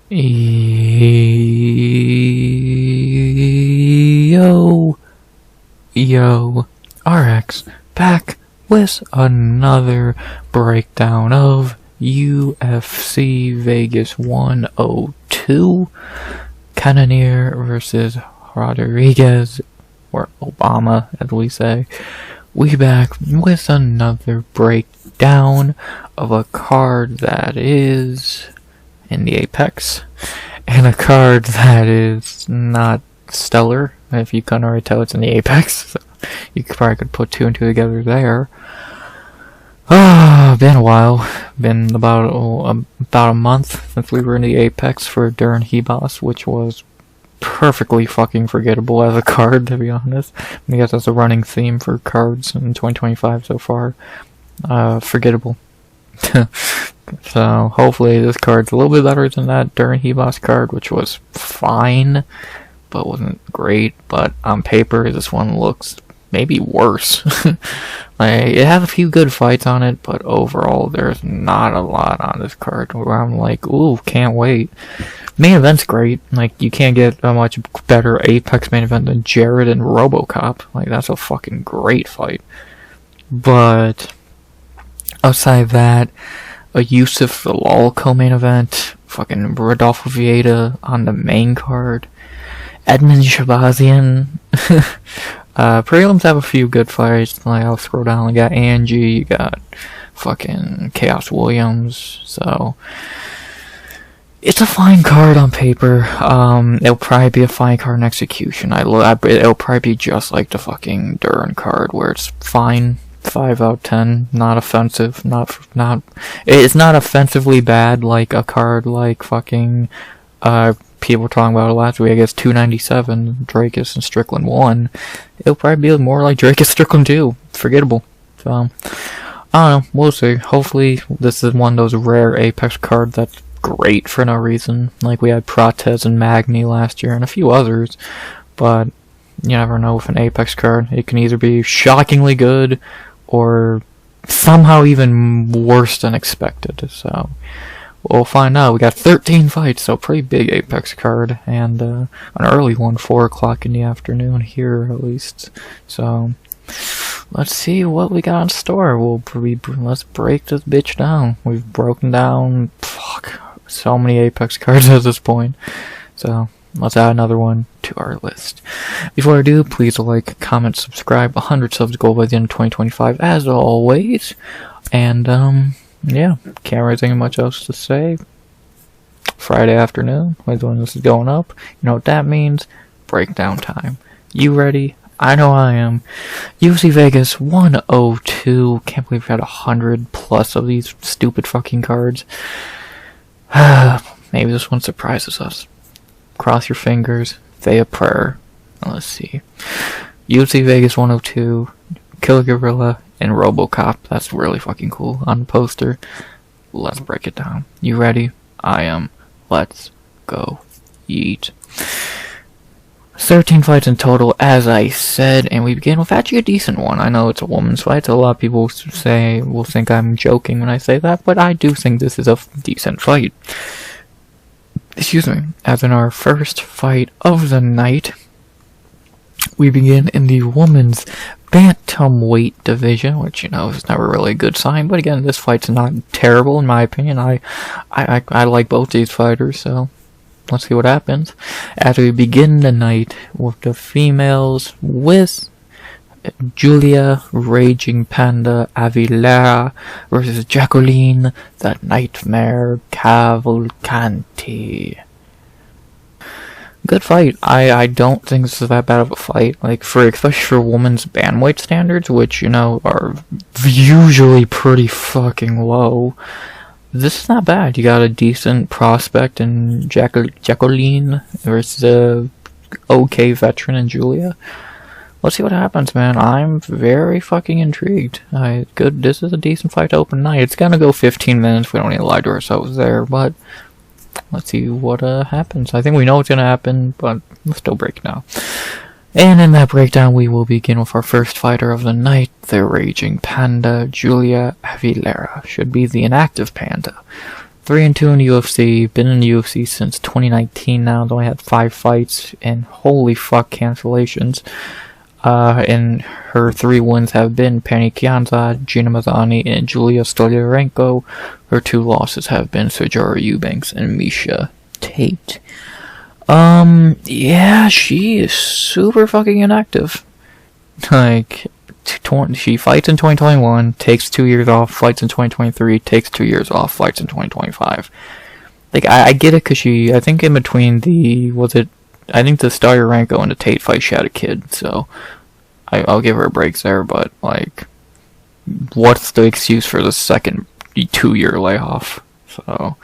Yo, RX back with another breakdown of UFC Vegas 102, Cannonier versus Rodrigues, or Obama, as we say. We back with another breakdown of a card that is in the Apex, and a card that is not stellar, if you can't already tell it's in the Apex. So you probably could put two and two together there. Been a while. Been about a month since we were in the Apex for during Hebos, which was perfectly fucking forgettable as a card, to be honest. I guess that's a running theme for cards in 2025 so far. Forgettable. So hopefully this card's a little bit better than that during Hebos card, which was fine, but wasn't great. But on paper, this one looks maybe worse. It has a few good fights on it, but overall, there's not a lot on this card where I'm like, ooh, can't wait. Main event's great. Like, you can't get a much better Apex main event than Jared and RoboCop. Like, that's a fucking great fight. But outside that, a Youssef Zalal co-main event, fucking Rodolfo Vieira on the main card, Edmen Shahbazyan. Prelims have a few good fights. Like, I'll scroll down. You got Angie, you got fucking Khaos Williams. So it's a fine card on paper. It'll probably be a fine card in execution. It'll probably be just like the fucking Duran card, where it's fine. 5 out of 10, not offensive, it's not offensively bad like a card like fucking, people were talking about it last week, I guess 297, Drakus and Strickland 1, it'll probably be more like Drakus Strickland 2, forgettable, so, I don't know, we'll see. Hopefully this is one of those rare Apex cards that's great for no reason, like we had Protez and Magni last year and a few others, but you never know with an Apex card. It can either be shockingly good or somehow even worse than expected. So we'll find out. We got 13 fights, so pretty big Apex card, and an early one, 4 o'clock in the afternoon here at least. So let's see what we got in store. Let's break this bitch down. We've broken down so many Apex cards at this point. So let's add another one to our list. Before I do, please like, comment, subscribe. 100 subs goal by the end of 2025, as always. And, yeah, can't really think of much else to say. Friday afternoon, when this is going up. You know what that means? Breakdown time. You ready? I know I am. UFC Vegas 102. Can't believe we had 100 plus of these stupid fucking cards. Maybe this one surprises us. Cross your fingers, say a prayer. Let's see. UFC Vegas 102, Killer Gorilla, and RoboCop. That's really fucking cool on the poster. Let's break it down. You ready? I am. Let's go. Yeet. 13 fights in total, as I said, and we begin with actually a decent one. I know it's a woman's fight, so a lot of people will think I'm joking when I say that, but I do think this is a decent fight. Excuse me. As in our first fight of the night, we begin in the women's bantamweight division, which, you know, is never really a good sign. But again, this fight's not terrible in my opinion. I like both these fighters, so let's see what happens. As we begin the night with the females, with Julia, Raging Panda, Avila versus Jacqueline, the Nightmare Cavalcanti. Good fight. I don't think this is that bad of a fight. Like, especially for women's bantamweight standards, which, you know, are usually pretty fucking low. This is not bad. You got a decent prospect in Jacqueline versus a okay veteran in Julia. Let's see what happens, man. I'm very fucking intrigued. This is a decent fight to open night. It's gonna go 15 minutes. We don't need to lie to ourselves there, but let's see what happens. I think we know what's gonna happen, but let's still break it down. And in that breakdown, we will begin with our first fighter of the night, the Raging Panda, Julia Aguilar. Should be the inactive Panda. 3-2 in the UFC. Been in the UFC since 2019 now. Only had 5 fights, and holy fuck cancellations. And her 3 wins have been Penny Kianzad, Gina Mazzani, and Julia Stoliarenko. Her 2 losses have been Sijara Eubanks and Miesha Tate. Yeah, she is super fucking inactive. Like, she fights in 2021, takes 2 years off, fights in 2023, takes 2 years off, fights in 2025. Like, I get it, because I think in between the Stoliarenko and the Tate fight, she had a kid, so I'll give her a break there, but, like, what's the excuse for the second 2-year layoff? So,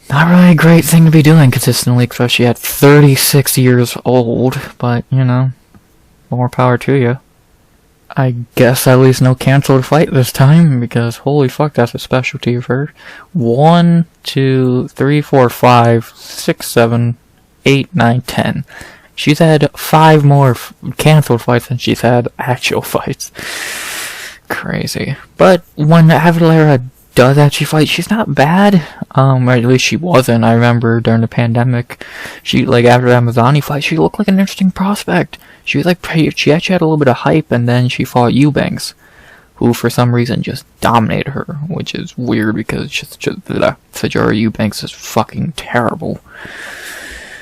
not really a great thing to be doing consistently, especially at 36 years old, but, you know, more power to you. I guess at least no canceled fight this time, because holy fuck, that's a specialty of her. 1, 2, 3, 4, 5, 6, 7, 8, 9, 10. She's had 5 more canceled fights than she's had actual fights. Crazy. But when Avila does actually fight, she's not bad. Or at least she wasn't. I remember during the pandemic, she, like, after that Mazzani fight, she looked like an interesting prospect. She was like, she actually had a little bit of hype, and then she fought Eubanks, who for some reason just dominated her, which is weird because Sijara Eubanks is fucking terrible.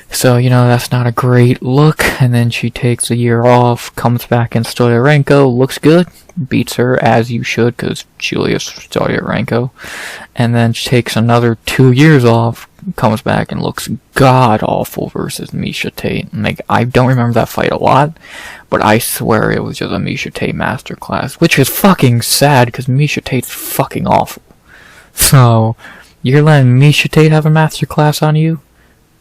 So, you know, that's not a great look, and then she takes a year off, comes back in Stoliarenko, looks good, beats her, as you should, because Julia's Stoliarenko, and then she takes another 2 years off, comes back and looks god-awful versus Miesha Tate. Like, I don't remember that fight a lot, but I swear it was just a Miesha Tate masterclass, which is fucking sad, because Miesha Tate's fucking awful. So, you're letting Miesha Tate have a masterclass on you?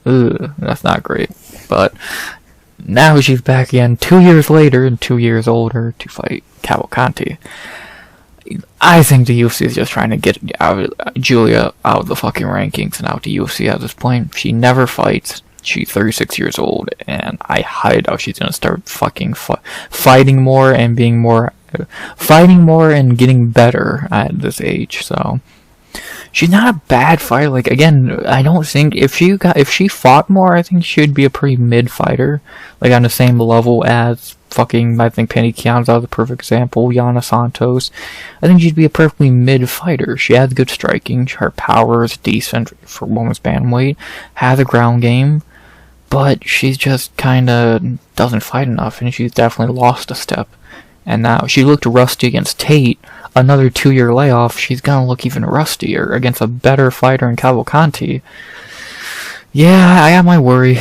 Ugh, that's not great. But now she's back again 2 years later and 2 years older to fight Cavalcanti. I think the UFC is just trying to get Julia out of the fucking rankings and out the UFC at this point. She never fights. She's 36 years old, and I highly doubt she's gonna start fucking fighting more and fighting more and getting better at this age. So. She's not a bad fighter. Like, again, I don't think if she fought more, I think she'd be a pretty mid fighter, like on the same level as fucking, I think Penny Kianzad is a perfect example, Yana Santos. I think she'd be a perfectly mid fighter. She has good striking, her power is decent for women's bantamweight, has a ground game, but she's just kinda doesn't fight enough, and she's definitely lost a step. And now she looked rusty against Tate. Another 2-year layoff, she's gonna look even rustier against a better fighter in Cavalcanti. Yeah, I have my worry,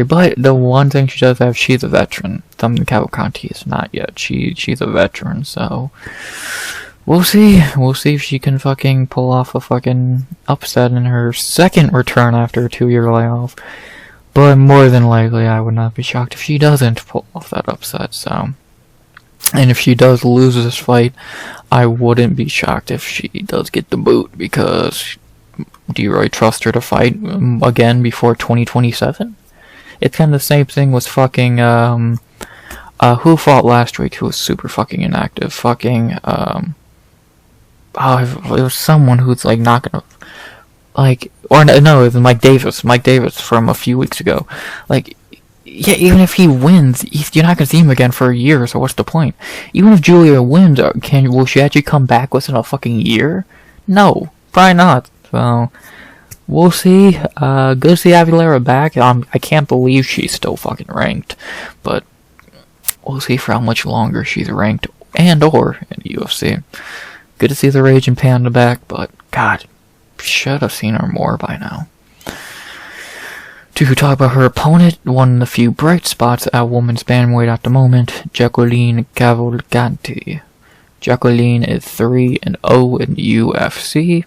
but the one thing she does have, she's a veteran. Something Cavalcanti is not yet. She's a veteran, so we'll see if she can fucking pull off a fucking upset in her second return after a 2-year layoff. But more than likely, I would not be shocked if she doesn't pull off that upset, so. And if she does lose this fight, I wouldn't be shocked if she does get the boot, because do you really trust her to fight again before 2027? It's kind of the same thing with fucking, who fought last week who was super fucking inactive? Fucking, it was someone who's like not gonna, like, or no, it was Mike Davis from a few weeks ago. Like, yeah, even if he wins, you're not going to see him again for a year, so what's the point? Even if Julia wins, will she actually come back within a fucking year? No, probably not. So, we'll see. Good to see Avila back. I can't believe she's still fucking ranked, but we'll see for how much longer she's ranked and/or in the UFC. Good to see the Raging Panda back, but God, should have seen her more by now. To talk about her opponent, one of the few bright spots at women's bantamweight at the moment, Jacqueline Cavalcanti. Jacqueline is 3-0 in the UFC.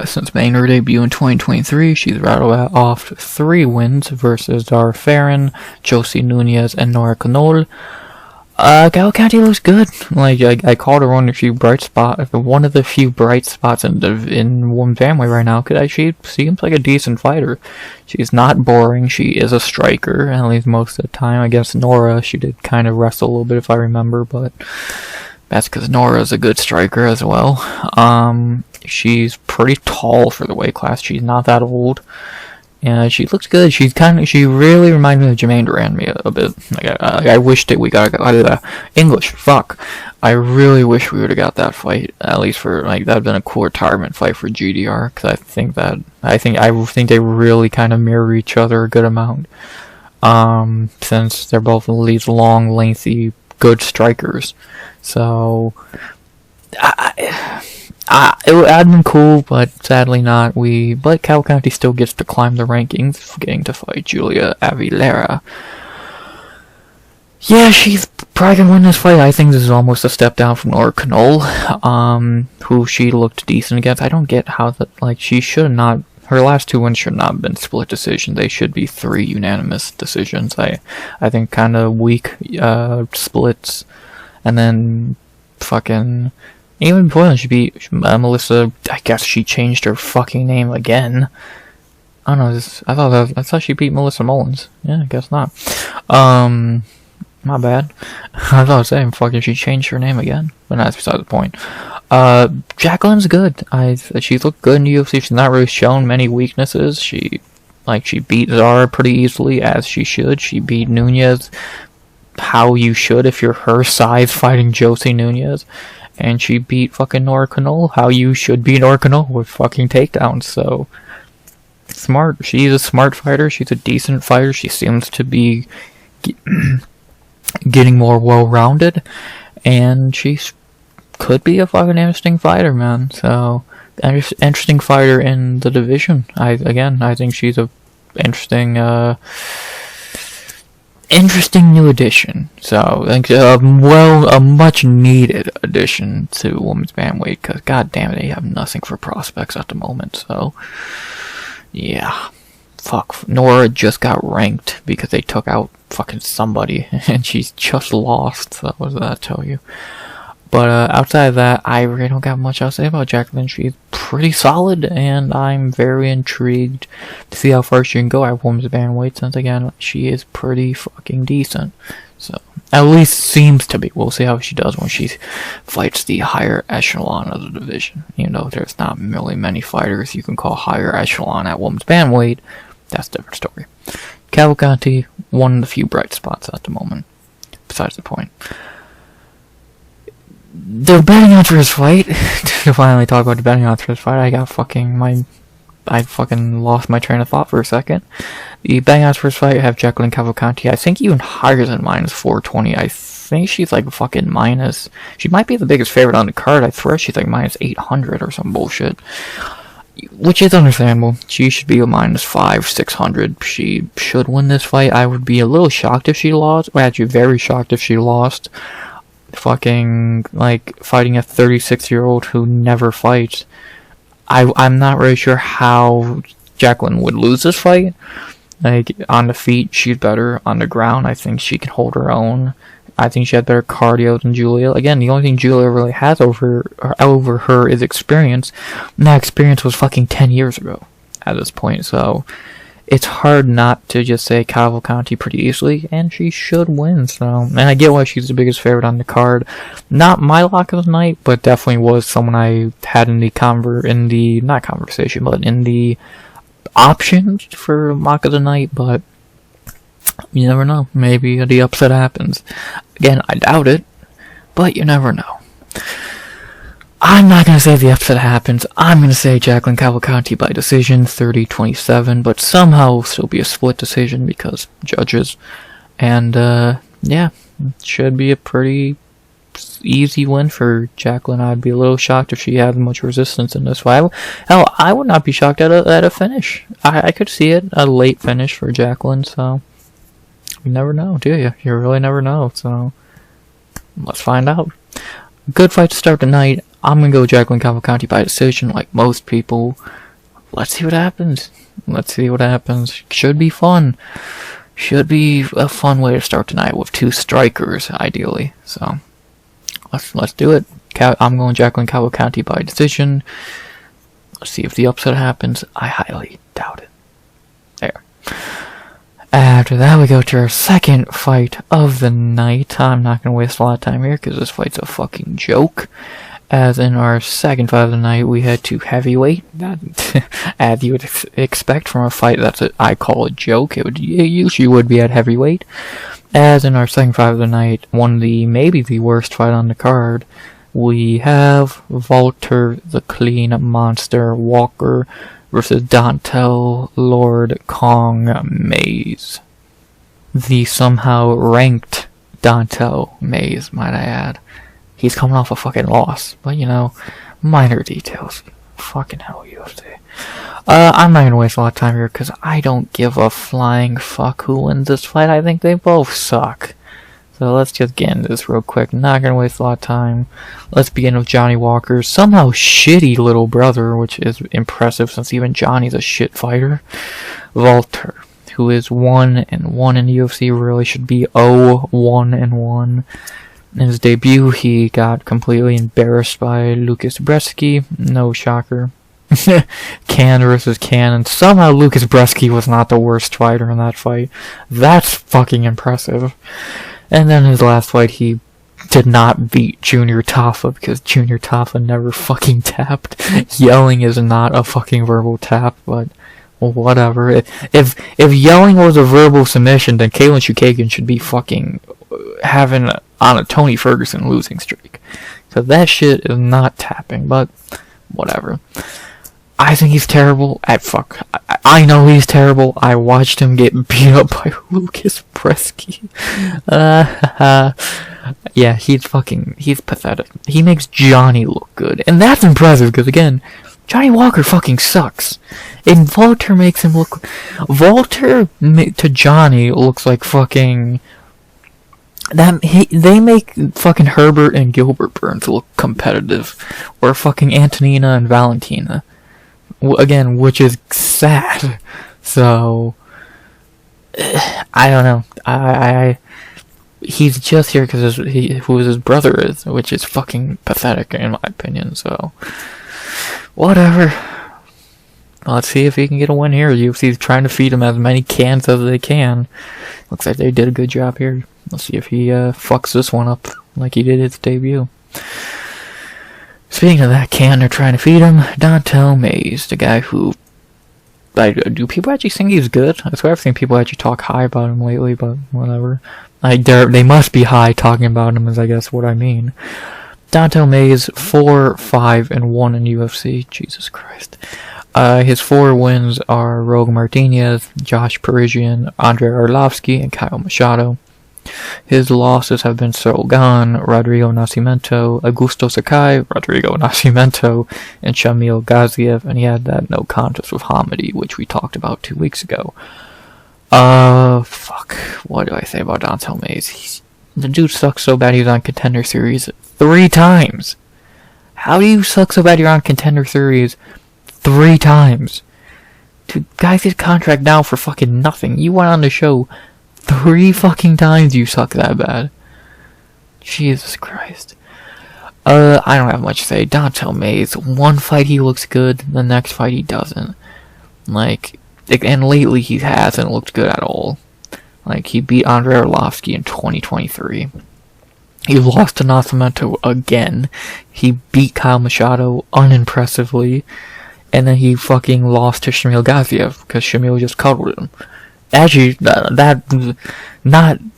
Since making her debut in 2023, she's rattled off 3 wins versus Zara Farron, Josie Nunez, and Nora Canol. Cavalcanti looks good. Like, I called her one of the few bright spots in women's family right now, because she seems like a decent fighter. She's not boring. She is a striker, at least most of the time. Against Nora, she did kind of wrestle a little bit, if I remember, but That's because Nora's a good striker as well. She's pretty tall for the weight class. She's not that old. And she looks good. She really reminds me of Jermaine Duran a bit. I wish that we got English. Fuck. I really wish we would have got that fight. At least for that would have been a cool retirement fight for GDR. Because I think they really kind of mirror each other a good amount. Since they're both these long, lengthy, good strikers. So it would have been cool, but sadly not. But Cavalcanti still gets to climb the rankings, getting to fight Julia Avila. Yeah, she's probably gonna win this fight. I think this is almost a step down from Nora Canole, who she looked decent against. I don't get how she should not. Her last 2 wins should not have been split decisions. They should be 3 unanimous decisions. I think kind of weak splits, and then fucking. Even before that, she beat Melissa. I guess she changed her fucking name again. I don't know. I thought she beat Melissa Mullins. Yeah, I guess not. My bad. I thought I was saying fucking she changed her name again, but that's beside the point. Jacqueline's good. She's looked good in the UFC. She's not really shown many weaknesses. She beat Zara pretty easily, as she should. She beat Nunez how you should if you're her size fighting Josie Nunez. And she beat fucking Nora Canole how you should beat Nora Canole with fucking takedowns. So, smart. She's a smart fighter. She's a decent fighter. She seems to be getting more well-rounded. And she could be a fucking interesting fighter, man. So, interesting fighter in the division. I think she's a interesting new addition. So, I think a much needed addition to women's bantamweight, because god damn it, they have nothing for prospects at the moment. So, yeah. Fuck. Nora just got ranked because they took out fucking somebody, and she's just lost. So, what does that tell you? But outside of that, I really don't got much else to say about Jacqueline. She's pretty solid, and I'm very intrigued to see how far she can go at women's bantamweight, since again, she is pretty fucking decent. So, at least seems to be. We'll see how she does when she fights the higher echelon of the division. You know, there's not really many fighters you can call higher echelon at women's bantamweight. That's a different story. Cavalcanti, one of the few bright spots at the moment. Besides the point. The betting odds for this fight, to finally talk about the betting odds for this fight, I fucking lost my train of thought for a second. The betting odds for this fight have Jacqueline Cavalcanti, I think even higher than minus 420. I think she's like fucking minus, she might be the biggest favorite on the card. I swear she's like minus 800 or some bullshit. Which is understandable. She should be a minus 600. She should win this fight. I would be a little shocked if she lost. Well, actually, very shocked if she lost. Fucking, fighting a 36-year-old who never fights. I'm not really sure how Jacqueline would lose this fight. On the feet, she's better. On the ground, I think she can hold her own. I think she had better cardio than Julia. Again, the only thing Julia really has over her is experience. And that experience was fucking 10 years ago at this point, so it's hard not to just say Cavalcanti pretty easily, and she should win. So, and I get why she's the biggest favorite on the card. Not my lock of the night, but definitely was someone I had in the options for lock of the night. But you never know. Maybe the upset happens. Again, I doubt it, but you never know. I'm not going to say the upset happens. I'm going to say Jacqueline Cavalcanti by decision, 30-27, but somehow it'll still be a split decision because judges. And, yeah, it should be a pretty easy win for Jacqueline. I'd be a little shocked if she had much resistance in this fight. Hell, I would not be shocked at a finish. I could see it, a late finish for Jacqueline, so you never know, do you? You really never know, so let's find out. Good fight to start the night. I'm going to go Jacqueline Cavalcanti by decision like most people. Let's see what happens. Should be fun. Should be a fun way to start tonight with 2 strikers, ideally. So, let's do it. I'm going Jacqueline Cavalcanti by decision. Let's see if the upset happens. I highly doubt it. There. After that, we go to our second fight of the night. I'm not going to waste a lot of time here because this fight's a fucking joke. As in our second fight of the night, we head to heavyweight. As you would expect from a fight I call a joke. It usually would be at heavyweight. As in our second fight of the night, maybe the worst fight on the card, we have Valter, the Clean Monster Walker, versus Dantel Lord Kong Mays. The somehow ranked Dantel Mays, might I add. He's coming off a fucking loss, but minor details. Fucking hell, UFC. I'm not gonna waste a lot of time here because I don't give a flying fuck who wins this fight. I think they both suck. So let's just get into this real quick. Not gonna waste a lot of time. Let's begin with Johnny Walker's somehow shitty little brother, which is impressive since even Johnny's a shit fighter. Valter, who is 1-1 in the UFC, really should be 0-1-1. In his debut, he got completely embarrassed by Lucas Breski. No shocker. Can versus Can, and somehow Lucas Breski was not the worst fighter in that fight. That's fucking impressive. And then his last fight, he did not beat Junior Tafa because Junior Tafa never fucking tapped. Yelling is not a fucking verbal tap, but well, whatever. If yelling was a verbal submission, then Kaylin Chukagian should be fucking having on a Tony Ferguson losing streak. So that shit is not tapping, but whatever. I think he's terrible at fuck. I know he's terrible. I watched him get beat up by Lucas Breski. Yeah, he's pathetic. He makes Johnny look good. And that's impressive, because again, Johnny Walker fucking sucks. And Valter makes him look... Valter to Johnny looks like fucking... They make fucking Herbert and Gilbert Burns look competitive. Or fucking Antonina and Valentina. Again, which is sad. So... I don't know. He's just here because who his brother is, which is fucking pathetic in my opinion, so... Whatever. Let's see if he can get a win here. UFC's trying to feed him as many cans as they can. Looks like they did a good job here. Let's see if he fucks this one up like he did his debut. Speaking of that can they're trying to feed him, Dantel Mays, the guy who... do people actually think he's good? I swear I've seen people actually talk high about him lately, but whatever. They must be high talking about him is I guess what I mean. Dantel Mays, 4-5-1 in UFC. Jesus Christ. His 4 wins are Rogue Martinez, Josh Parisian, Andrei Arlovsky, and Kyle Machado. His losses have been Sorogan, Rodrigo Nascimento, Augusto Sakai, Rodrigo Nascimento, and Shamil Gaziev, and he had that no contest with Hamidi, which we talked about 2 weeks ago. Fuck. What do I say about Dantel Mays? The dude sucks so bad he was on Contender Series 3 times. How do you suck so bad you're on Contender Series 3 times? Dude, guys get contract now for fucking nothing. You went on the show 3 fucking times, you suck that bad. Jesus Christ. I don't have much to say. Dantel Mays, one fight he looks good, the next fight he doesn't. And lately he hasn't looked good at all. He beat Andrei Arlovsky in 2023. He lost to Nascimento again. He beat Kyle Machado unimpressively. And then he fucking lost to Shamil Gaziev because Shamil just cuddled him. Actually,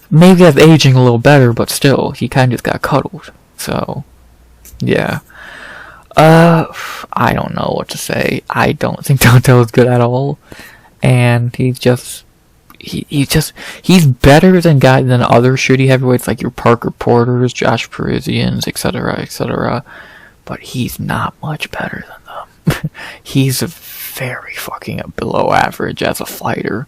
maybe that's aging a little better, but still, he kind of just got cuddled. So, yeah. I don't know what to say. I don't think Dantel is good at all. And he's better than other shitty heavyweights like your Parker Porters, Josh Parisians, etc., etc. But he's not much better than them. He's very fucking below average as a fighter.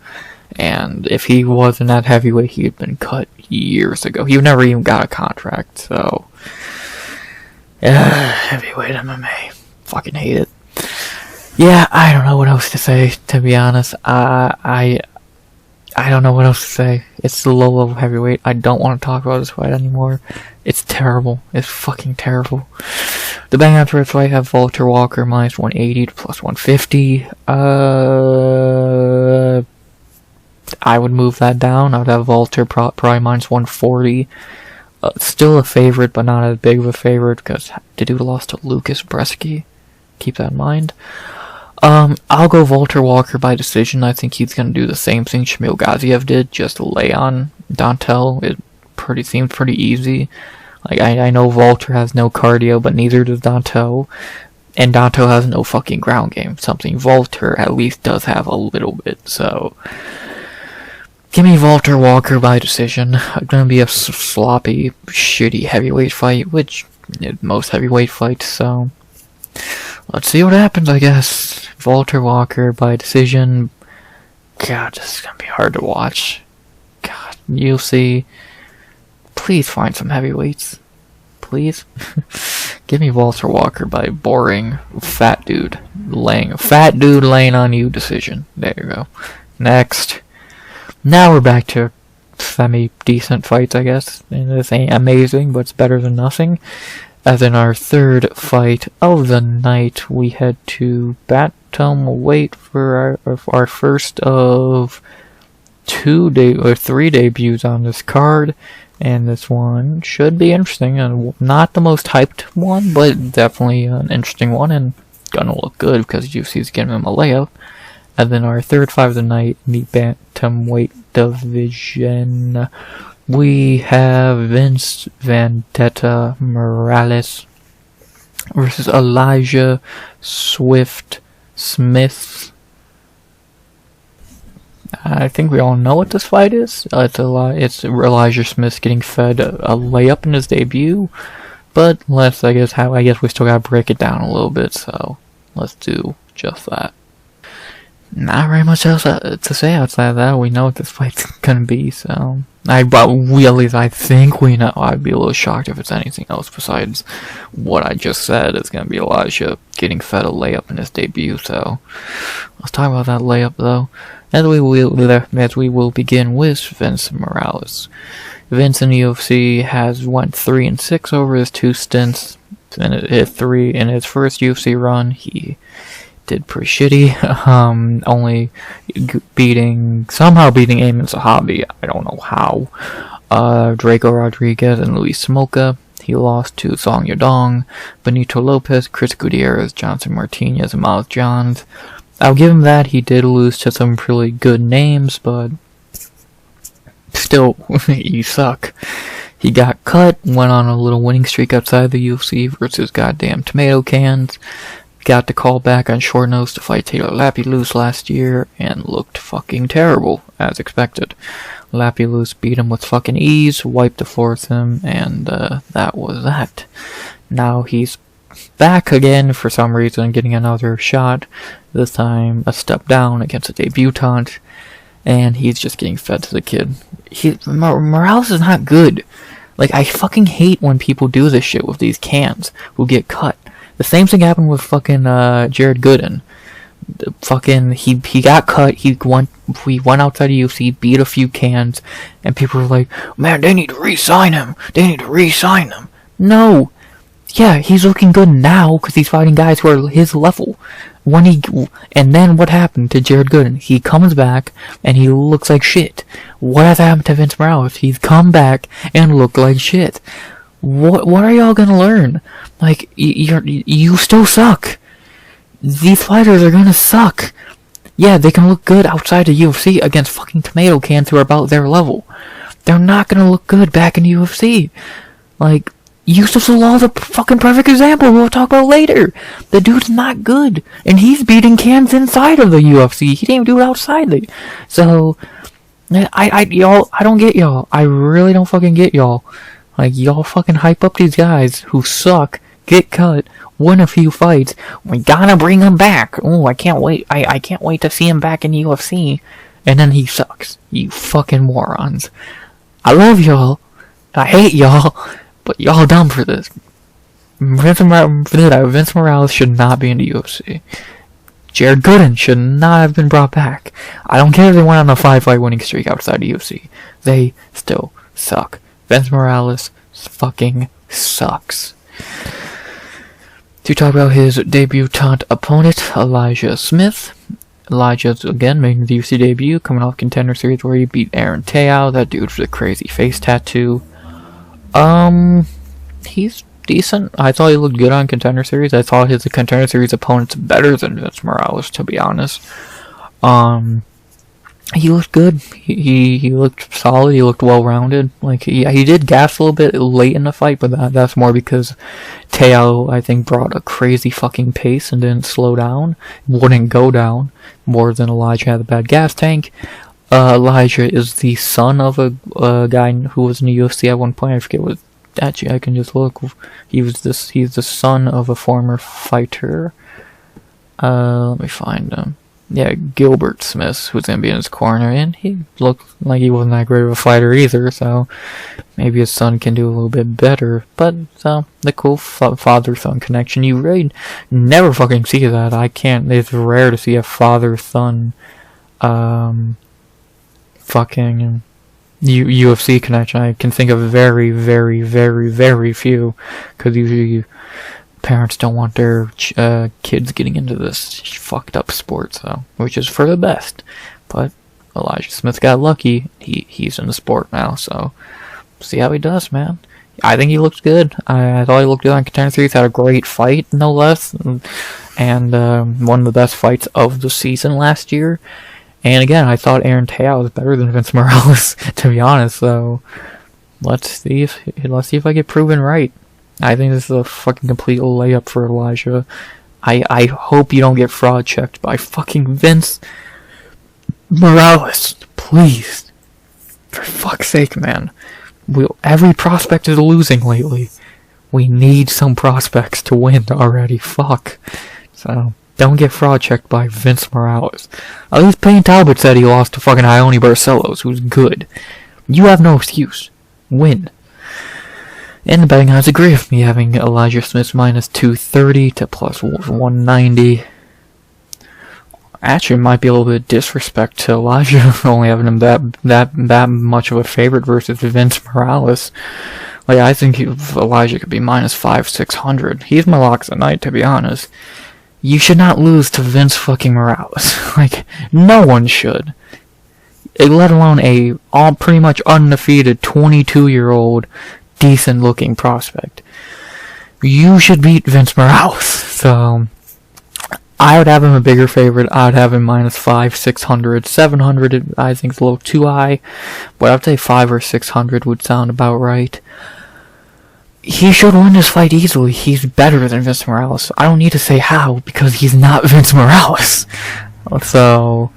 And if he wasn't at heavyweight, he had been cut years ago. He never even got a contract, so... heavyweight MMA. Fucking hate it. Yeah, I don't know what else to say, to be honest. I don't know what else to say. It's the low-level heavyweight. I don't want to talk about this fight anymore. It's terrible. It's fucking terrible. The bang after this fight have Valter Walker minus 180 to plus 150. I would move that down. I would have Valter probably minus 140. Still a favorite, but not as big of a favorite because the dude lost to Lucas Bresky. Keep that in mind. I'll go Valter Walker by decision. I think he's going to do the same thing Shamil Gaziev did, just lay on Dantel. It seems pretty easy. Like, I know Valter has no cardio, but neither does Dantel. And Dantel has no fucking ground game. Something Valter at least does have a little bit, so... Give me Valter Walker by decision. It's gonna be a sloppy, shitty heavyweight fight, which is most heavyweight fights, so... Let's see what happens, I guess. Valter Walker by decision. God, this is gonna be hard to watch. God, you'll see. Please find some heavyweights. Please. Give me Valter Walker by boring fat dude laying on you decision. There you go. Next. Now we're back to semi-decent fights, I guess. And this ain't amazing, but it's better than nothing. As in our third fight of the night, we head to bantamweight for our first of 3 debuts on this card. And this one should be interesting, and not the most hyped one, but definitely an interesting one, and gonna look good because UFC's giving him a layup. And then our third fight of the night, the bantamweight division, we have Vince Vendetta Morales versus Elijah Smith. I think we all know what this fight is. It's Elijah Smith getting fed a layup in his debut, but I guess we still gotta break it down a little bit. So let's do just that. Not very much else to say outside of that. We know what this fight's gonna be, so... at least I think we know. I'd be a little shocked if it's anything else besides what I just said. It's gonna be Elijah getting fed a layup in his debut, so... Let's talk about that layup, though. As we will begin with Vince Morales. Vince in the UFC has went 3-6 over his 2 stints. And it hit 3 in his first UFC run. He did pretty shitty, only somehow beating Ayman Sahabi, I don't know how, Draco Rodriguez and Luis Smolka. He lost to Song Yadong, Benito Lopez, Chris Gutierrez, Johnson Martinez, and Miles Johns. I'll give him that, he did lose to some really good names, but still, you suck. He got cut, went on a little winning streak outside the UFC versus goddamn tomato cans. Got the call back on short notice to fight Taylor Lapilus last year, and looked fucking terrible, as expected. Lapilus beat him with fucking ease, wiped the floor with him, and that was that. Now he's back again for some reason, getting another shot, this time a step down against a debutant, and he's just getting fed to the kid. Morales is not good. Like, I fucking hate when people do this shit with these cans who get cut. The same thing happened with fucking Jared Gooden. He got cut. We went outside the UFC, beat a few cans, and people were like, "Man, they need to re-sign him. No, yeah, he's looking good now because he's fighting guys who are his level. And then what happened to Jared Gooden? He comes back and he looks like shit. What has happened to Vince Morales? He's come back and looked like shit. What are y'all gonna learn? Like, you still suck. These fighters are gonna suck. Yeah, they can look good outside the UFC against fucking tomato cans who are about their level. They're not gonna look good back in the UFC. Like, Youssef Zalal's a fucking perfect example we'll talk about later. The dude's not good. And he's beating cans inside of the UFC. He didn't even do it outside. So, I don't get y'all. I really don't fucking get y'all. Like, y'all fucking hype up these guys who suck, get cut, win a few fights. We gotta bring him back. Oh, I can't wait. I can't wait to see him back in the UFC. And then he sucks. You fucking morons. I love y'all. I hate y'all. But y'all dumb for this. Vince Morales should not be in the UFC. Jared Gooden should not have been brought back. I don't care if they went on a 5-fight winning streak outside the UFC. They still suck. Vince Morales fucking sucks. To talk about his debutant opponent, Elijah Smith. Elijah's again making the UFC debut, coming off Contender Series where he beat Aaron Teao, that dude with the crazy face tattoo. He's decent. I thought he looked good on Contender Series. I thought his Contender Series opponent's better than Vince Morales, to be honest. He looked good. He looked solid. He looked well-rounded. Like, he did gas a little bit late in the fight, but that's more because Teao, I think, brought a crazy fucking pace and didn't slow down. Wouldn't go down more than Elijah had a bad gas tank. Elijah is the son of a guy who was in the UFC at one point. I forget what. Actually, I can just look. He's the son of a former fighter. Let me find him. Yeah, Gilbert Smith, who's gonna be in his corner, and he looked like he wasn't that great of a fighter either, so maybe his son can do a little bit better. But, the cool father-son connection, you really never fucking see that. It's rare to see a father-son, fucking UFC connection. I can think of very, very, very, very few, because usually parents don't want their kids getting into this fucked up sport, so, which is for the best. But Elijah Smith got lucky. He's in the sport now, so see how he does, man. I think he looked good. I thought he looked good on Contender Series. Had a great fight, no less, and one of the best fights of the season last year. And again, I thought Aaron Teao was better than Vince Morales, to be honest. So let's see if I get proven right. I think this is a fucking complete layup for Elijah. I hope you don't get fraud checked by fucking Vince Morales. Please. For fuck's sake, man. Every prospect is losing lately. We need some prospects to win already. Fuck. So, don't get fraud checked by Vince Morales. At least Payne Talbot said he lost to fucking Ione Barcelos, who's good. You have no excuse. Win. And the betting odds agree with me, having Elijah Smith minus 230 to plus 190. Actually, it might be a little bit of disrespect to Elijah, only having him that much of a favorite versus Vince Morales. Like, I think Elijah could be minus 600. He's my lock of the night, to be honest. You should not lose to Vince fucking Morales. Like, no one should. Let alone a pretty much undefeated 22-year-old decent-looking prospect. You should beat Vince Morales. So, I would have him a bigger favorite. I would have him minus 600. 700, I think, is a little too high. But I would say 500 or 600 would sound about right. He should win this fight easily. He's better than Vince Morales. I don't need to say how, because he's not Vince Morales. So,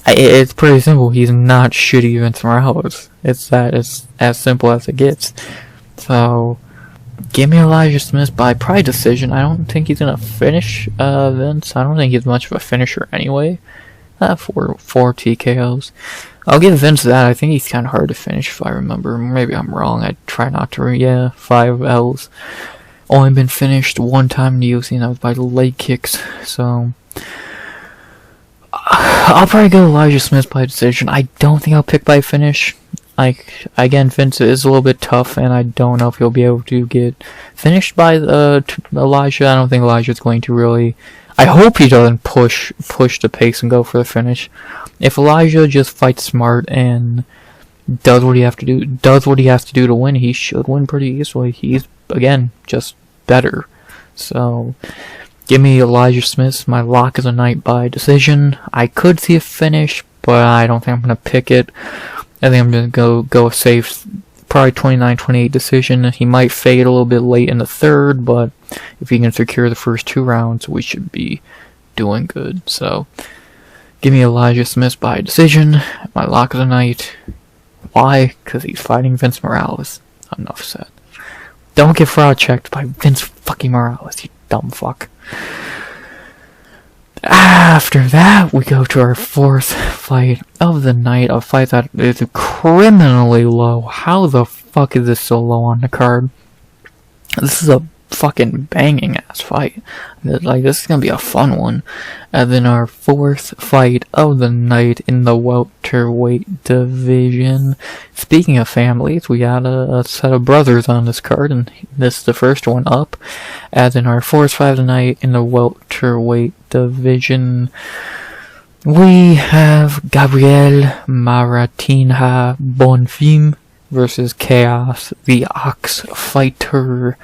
it's pretty simple. He's not shitty Vince Morales. It's as simple as it gets. So, give me Elijah Smith by probably decision. I don't think he's gonna finish Vince. I don't think he's much of a finisher anyway. 4 TKOs. I'll give Vince that. I think he's kind of hard to finish if I remember. Maybe I'm wrong. I try not to. Yeah, 5 L's. Only been finished one time in the UFC, and that was by leg kicks. So, I'll probably go Elijah Smith by decision. I don't think I'll pick by finish. Like, again, Vince is a little bit tough, and I don't know if he'll be able to get finished by Elijah. I don't think Elijah's going to really. I hope he doesn't push the pace and go for the finish. If Elijah just fights smart and does what he has to do to win, he should win pretty easily. He's, again, just better. So, give me Elijah Smith, my lock of the night by decision. I could see a finish, but I don't think I'm going to pick it. I think I'm going to go a safe, probably 29-28 decision. He might fade a little bit late in the third, but if he can secure the first 2 rounds, we should be doing good. So, give me Elijah Smith by decision, my lock of the night. Why? Because he's fighting Vince Morales. Enough said. Don't get fraud checked by Vince fucking Morales, you dumb fuck. After that, we go to our 4th fight of the night, a fight that is criminally low. How the fuck is this so low on the card? This is a fucking banging ass fight. Like, this is gonna be a fun one. And then our 4th fight of the night in the welterweight division. Speaking of families, we got a set of brothers on this card, and this is the first one up. As in our 4th fight of the night in the welterweight division. We have Gabriel Maratinha Bonfim versus Khaos, the Ox Fighter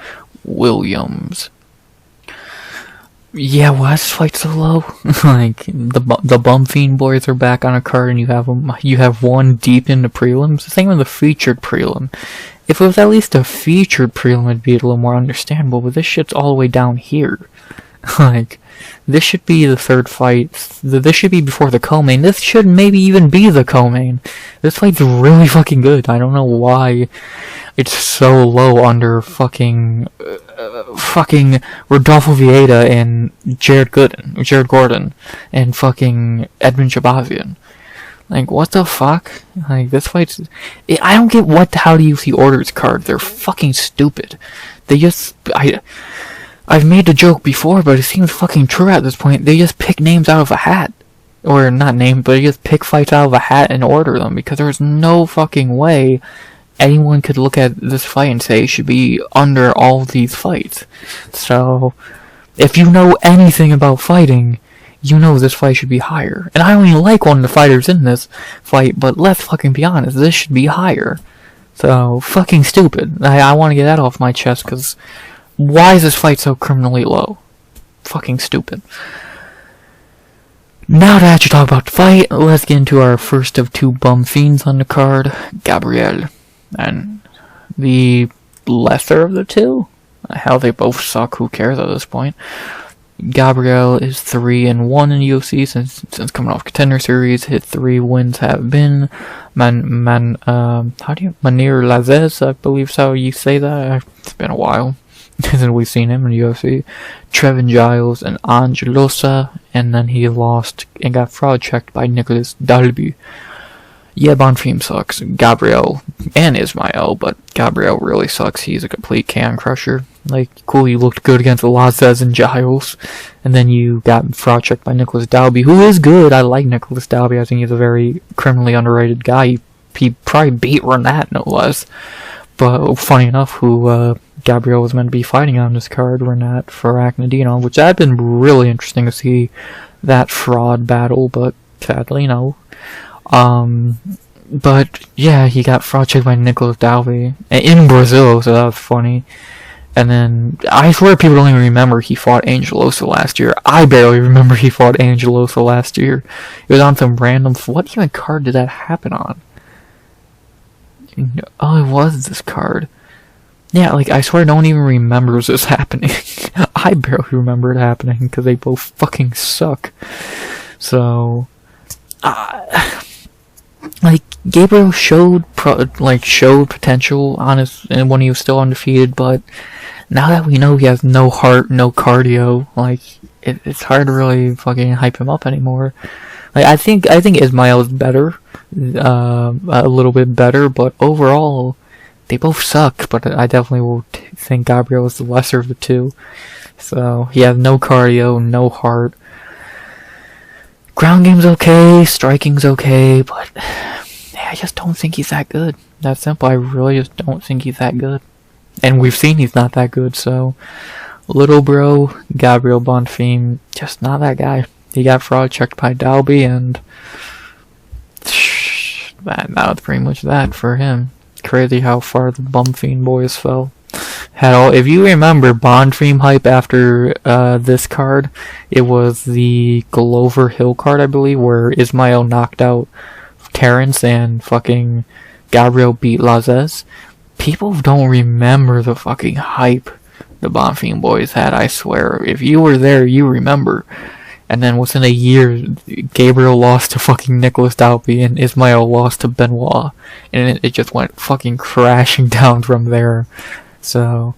Williams. Yeah, why is this fight so low? Like, the Bonfim boys are back on a card and you have one deep into prelims. The thing with the featured prelim. If it was at least a featured prelim, it'd be a little more understandable, but this shit's all the way down here. Like, this should be the third fight. This should be before the co-main. This should maybe even be the co-main. This fight's really fucking good. I don't know why it's so low under fucking Rodolfo Vieira and Jared Gordon, and fucking Edmen Shahbazyan. Like, what the fuck? Like, this fight's... I don't get how the UFC orders cards. They're fucking stupid. They just... I've made the joke before, but it seems fucking true at this point. They just pick names out of a hat. Or, not names, but they just pick fights out of a hat and order them. Because there's no fucking way anyone could look at this fight and say it should be under all these fights. So, if you know anything about fighting, you know this fight should be higher. And I don't even like one of the fighters in this fight, but let's fucking be honest, this should be higher. So, fucking stupid. I want to get that off my chest, because why is this fight so criminally low? Fucking stupid. Now that I actually talk about the fight, let's get into our first of two bum fiends on the card, Gabriel. And the lesser of the two? Hell, they both suck, who cares at this point? Gabriel is 3-1 in UFC since coming off Contender Series. His 3 wins have been Manir Lazez, I believe is how you say that. It's been a while since we've seen him in UFC. Trevin Giles and Angelosa, and then he lost and got fraud checked by Nicholas Dalby. Yeah, Bonfim sucks. Gabriel and Ismael, but Gabriel really sucks. He's a complete can crusher. Like, cool, you looked good against Lazez and Giles, and then you got fraud checked by Nicholas Dalby, who is good. I like Nicholas Dalby. I think he's a very criminally underrated guy. He probably beat Renat, no less. But funny enough, who Gabriel was meant to be fighting on this card, Renat Farraknadino, which had been really interesting to see that fraud battle, but sadly, no. But yeah, he got fraud checked by Nicholas Dalby in Brazil, so that was funny. And then, I swear people don't even remember he fought Angelosa last year. I barely remember he fought Angelosa last year. It was on some random... What even card did that happen on? Oh, it was this card. Yeah, like, I swear no one even remembers this happening. I barely remember it happening, because they both fucking suck. So... like, Gabriel showed potential on when he was still undefeated, but now that we know he has no heart, no cardio, like, it's hard to really fucking hype him up anymore. Like, I think Ismael is better, a little bit better, but overall, they both suck, but I definitely will think Gabriel is the lesser of the two. So, he has no cardio, no heart. Ground game's okay, striking's okay, but I just don't think he's that good. That's simple. I really just don't think he's that good. And we've seen he's not that good, so... Little bro, Gabriel Bonfim, just not that guy. He got fraud checked by Dalby, and... that was pretty much that for him. Crazy how far the Bonfim boys fell. If you remember Bonfim hype after this card, it was the Glover Hill card, I believe, where Ismael knocked out Terrence and fucking Gabriel beat Lazez. People don't remember the fucking hype the Bonfim boys had, I swear. If you were there, you remember. And then within a year, Gabriel lost to fucking Nicholas Dalby and Ismael lost to Benoit. And it just went fucking crashing down from there. So,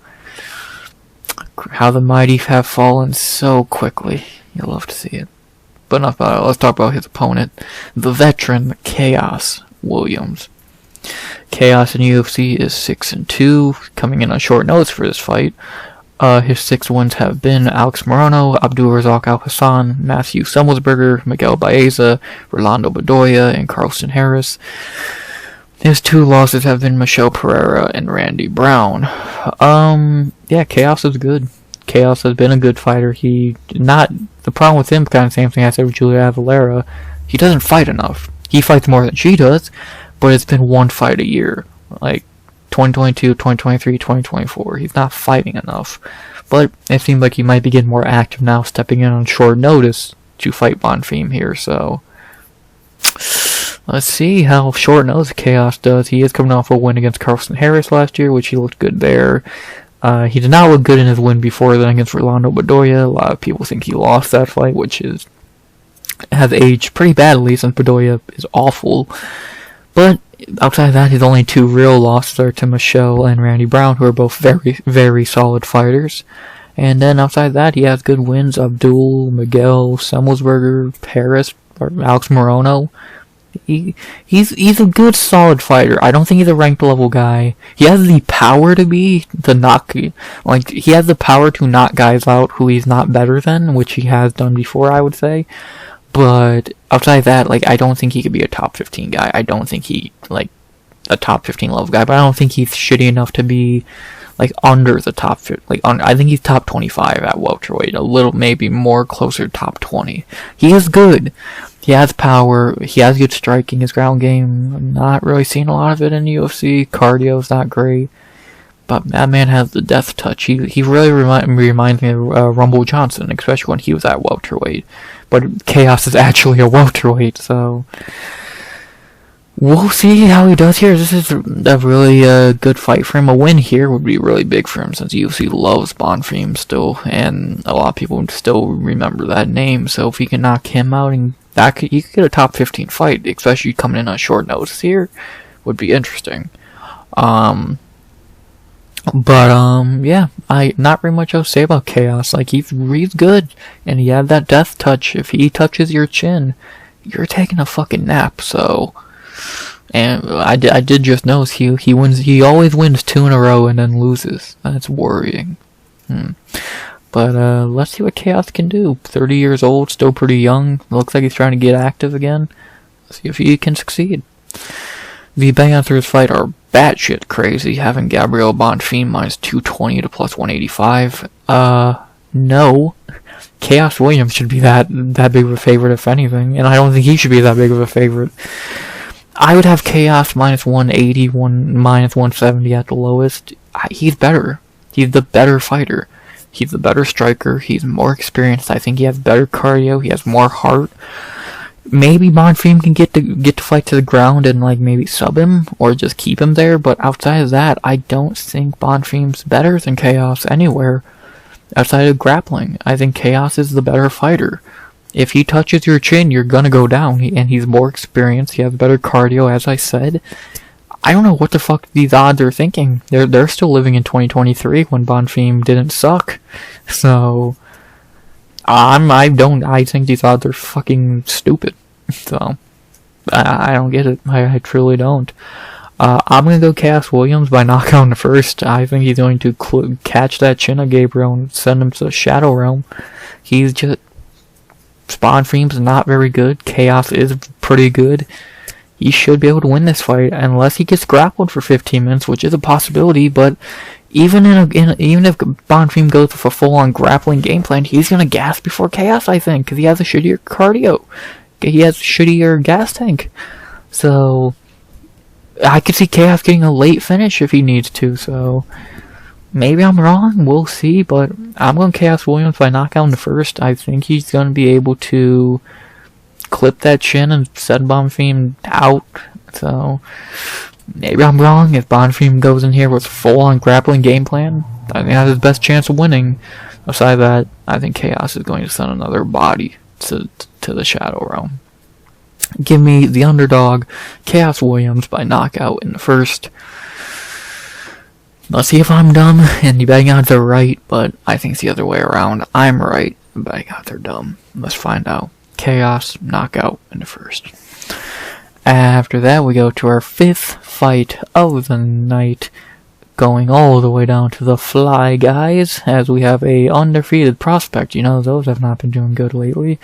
how the mighty have fallen so quickly. You'll love to see it. But enough about it. Let's talk about his opponent, the veteran Khaos Williams. Khaos in UFC is 6-2, coming in on short notice for this fight. His 6 wins have been Alex Morono, Abdulrazak Al-Hassan, Matthew Semmelsberger, Miguel Baeza, Rolando Bedoya, and Carlston Harris. His 2 losses have been Michelle Pereira and Randy Brown. Yeah, Khaos is good. Khaos has been a good fighter. The problem with him, kind of same thing I said with Julia Aguilera, He doesn't fight enough. He fights more than she does, but it's been one fight a year. Like, 2022, 2023, 2024. He's not fighting enough. But it seems like he might be getting more active now, stepping in on short notice to fight Bonfim here, so... Let's see how short notice Khaos does. He is coming off a win against Carlson Harris last year, which he looked good there. He did not look good in his win before then against Rolando Bedoya. A lot of people think he lost that fight, which has aged pretty badly since Bedoya is awful. But outside of that, his only two real losses are to Michelle and Randy Brown, who are both very, very solid fighters. And then outside of that, he has good wins. Abdul, Miguel, Semmelsberger, Paris, or Alex Morono. He's a good, solid fighter. I don't think he's a ranked level guy. He has the power to knock, like, he has the power to knock guys out who he's not better than, which he has done before, I would say. But outside of that, like, I don't think he could be a top 15 guy. I don't think he, like, a top 15 level guy, but I don't think he's shitty enough to be, like, under the top 50. Like, I think he's top 25 at welterweight. A little, maybe more closer to top 20. He is good. He has power. He has good striking. His ground game, I'm not really seeing a lot of it in UFC. Cardio's not great. But that man has the death touch. He really reminds me of Rumble Johnson, especially when he was at welterweight. But Khaos is actually a welterweight, so... We'll see how he does here. This is a really good fight for him. A win here would be really big for him, since UFC loves Bonfim still, and a lot of people still remember that name. So if he can knock him out, and he could get a top 15 fight, especially coming in on short notice here, would be interesting. Yeah, not very much else to say about Khaos. Like, he's good, and he had that death touch. If he touches your chin, you're taking a fucking nap, so... And I did just notice he wins. He always wins 2 in a row and then loses. That's worrying. But let's see what Khaos can do. 30 years old, still pretty young. Looks like he's trying to get active again. Let's see if he can succeed. The betting odds for his fight are batshit crazy. Having Gabriel Bonfim minus 220 to plus 185. No. Khaos Williams should be that big of a favorite, if anything, and I don't think he should be that big of a favorite. I would have Khaos minus 180, minus 170 at the lowest. He's better. He's the better fighter. He's the better striker. He's more experienced. I think he has better cardio. He has more heart. Maybe Bonfim can get to fight to the ground and, like, maybe sub him or just keep him there. But outside of that, I don't think Bonfim's better than Khaos anywhere outside of grappling. I think Khaos is the better fighter. If he touches your chin, you're gonna go down, and he's more experienced. He has better cardio, as I said. I don't know what the fuck these odds are thinking. They're still living in 2023 when Bonfim didn't suck. So I think these odds are fucking stupid. So I don't get it. I truly don't. I'm gonna go Khaos Williams by knockout in the first. I think he's going to catch that chin of Gabriel and send him to the Shadow Realm. He's just... Bonfim's not very good. Khaos is pretty good. He should be able to win this fight unless he gets grappled for 15 minutes, which is a possibility. But even if Bonfim goes with a full-on grappling game plan, he's gonna gas before Khaos, I think, because he has a shittier cardio. He has a shittier gas tank. So I could see Khaos getting a late finish if he needs to. So maybe I'm wrong, we'll see, but I'm going Khaos Williams by knockout in the first. I think he's going to be able to clip that chin and set Bonfim out, so maybe I'm wrong. If Bonfim goes in here with full-on grappling game plan, I think he has his best chance of winning. Aside that, I think Khaos is going to send another body to the Shadow Realm. Give me the underdog, Khaos Williams by knockout in the first. Let's see if I'm dumb and the betting odds are right, but I think it's the other way around. I'm right, the betting odds are dumb. Let's find out. Khaos, knockout in the first. After that, we go to our 5th fight of the night, going all the way down to the Fly Guys, as we have a undefeated prospect. You know, those have not been doing good lately.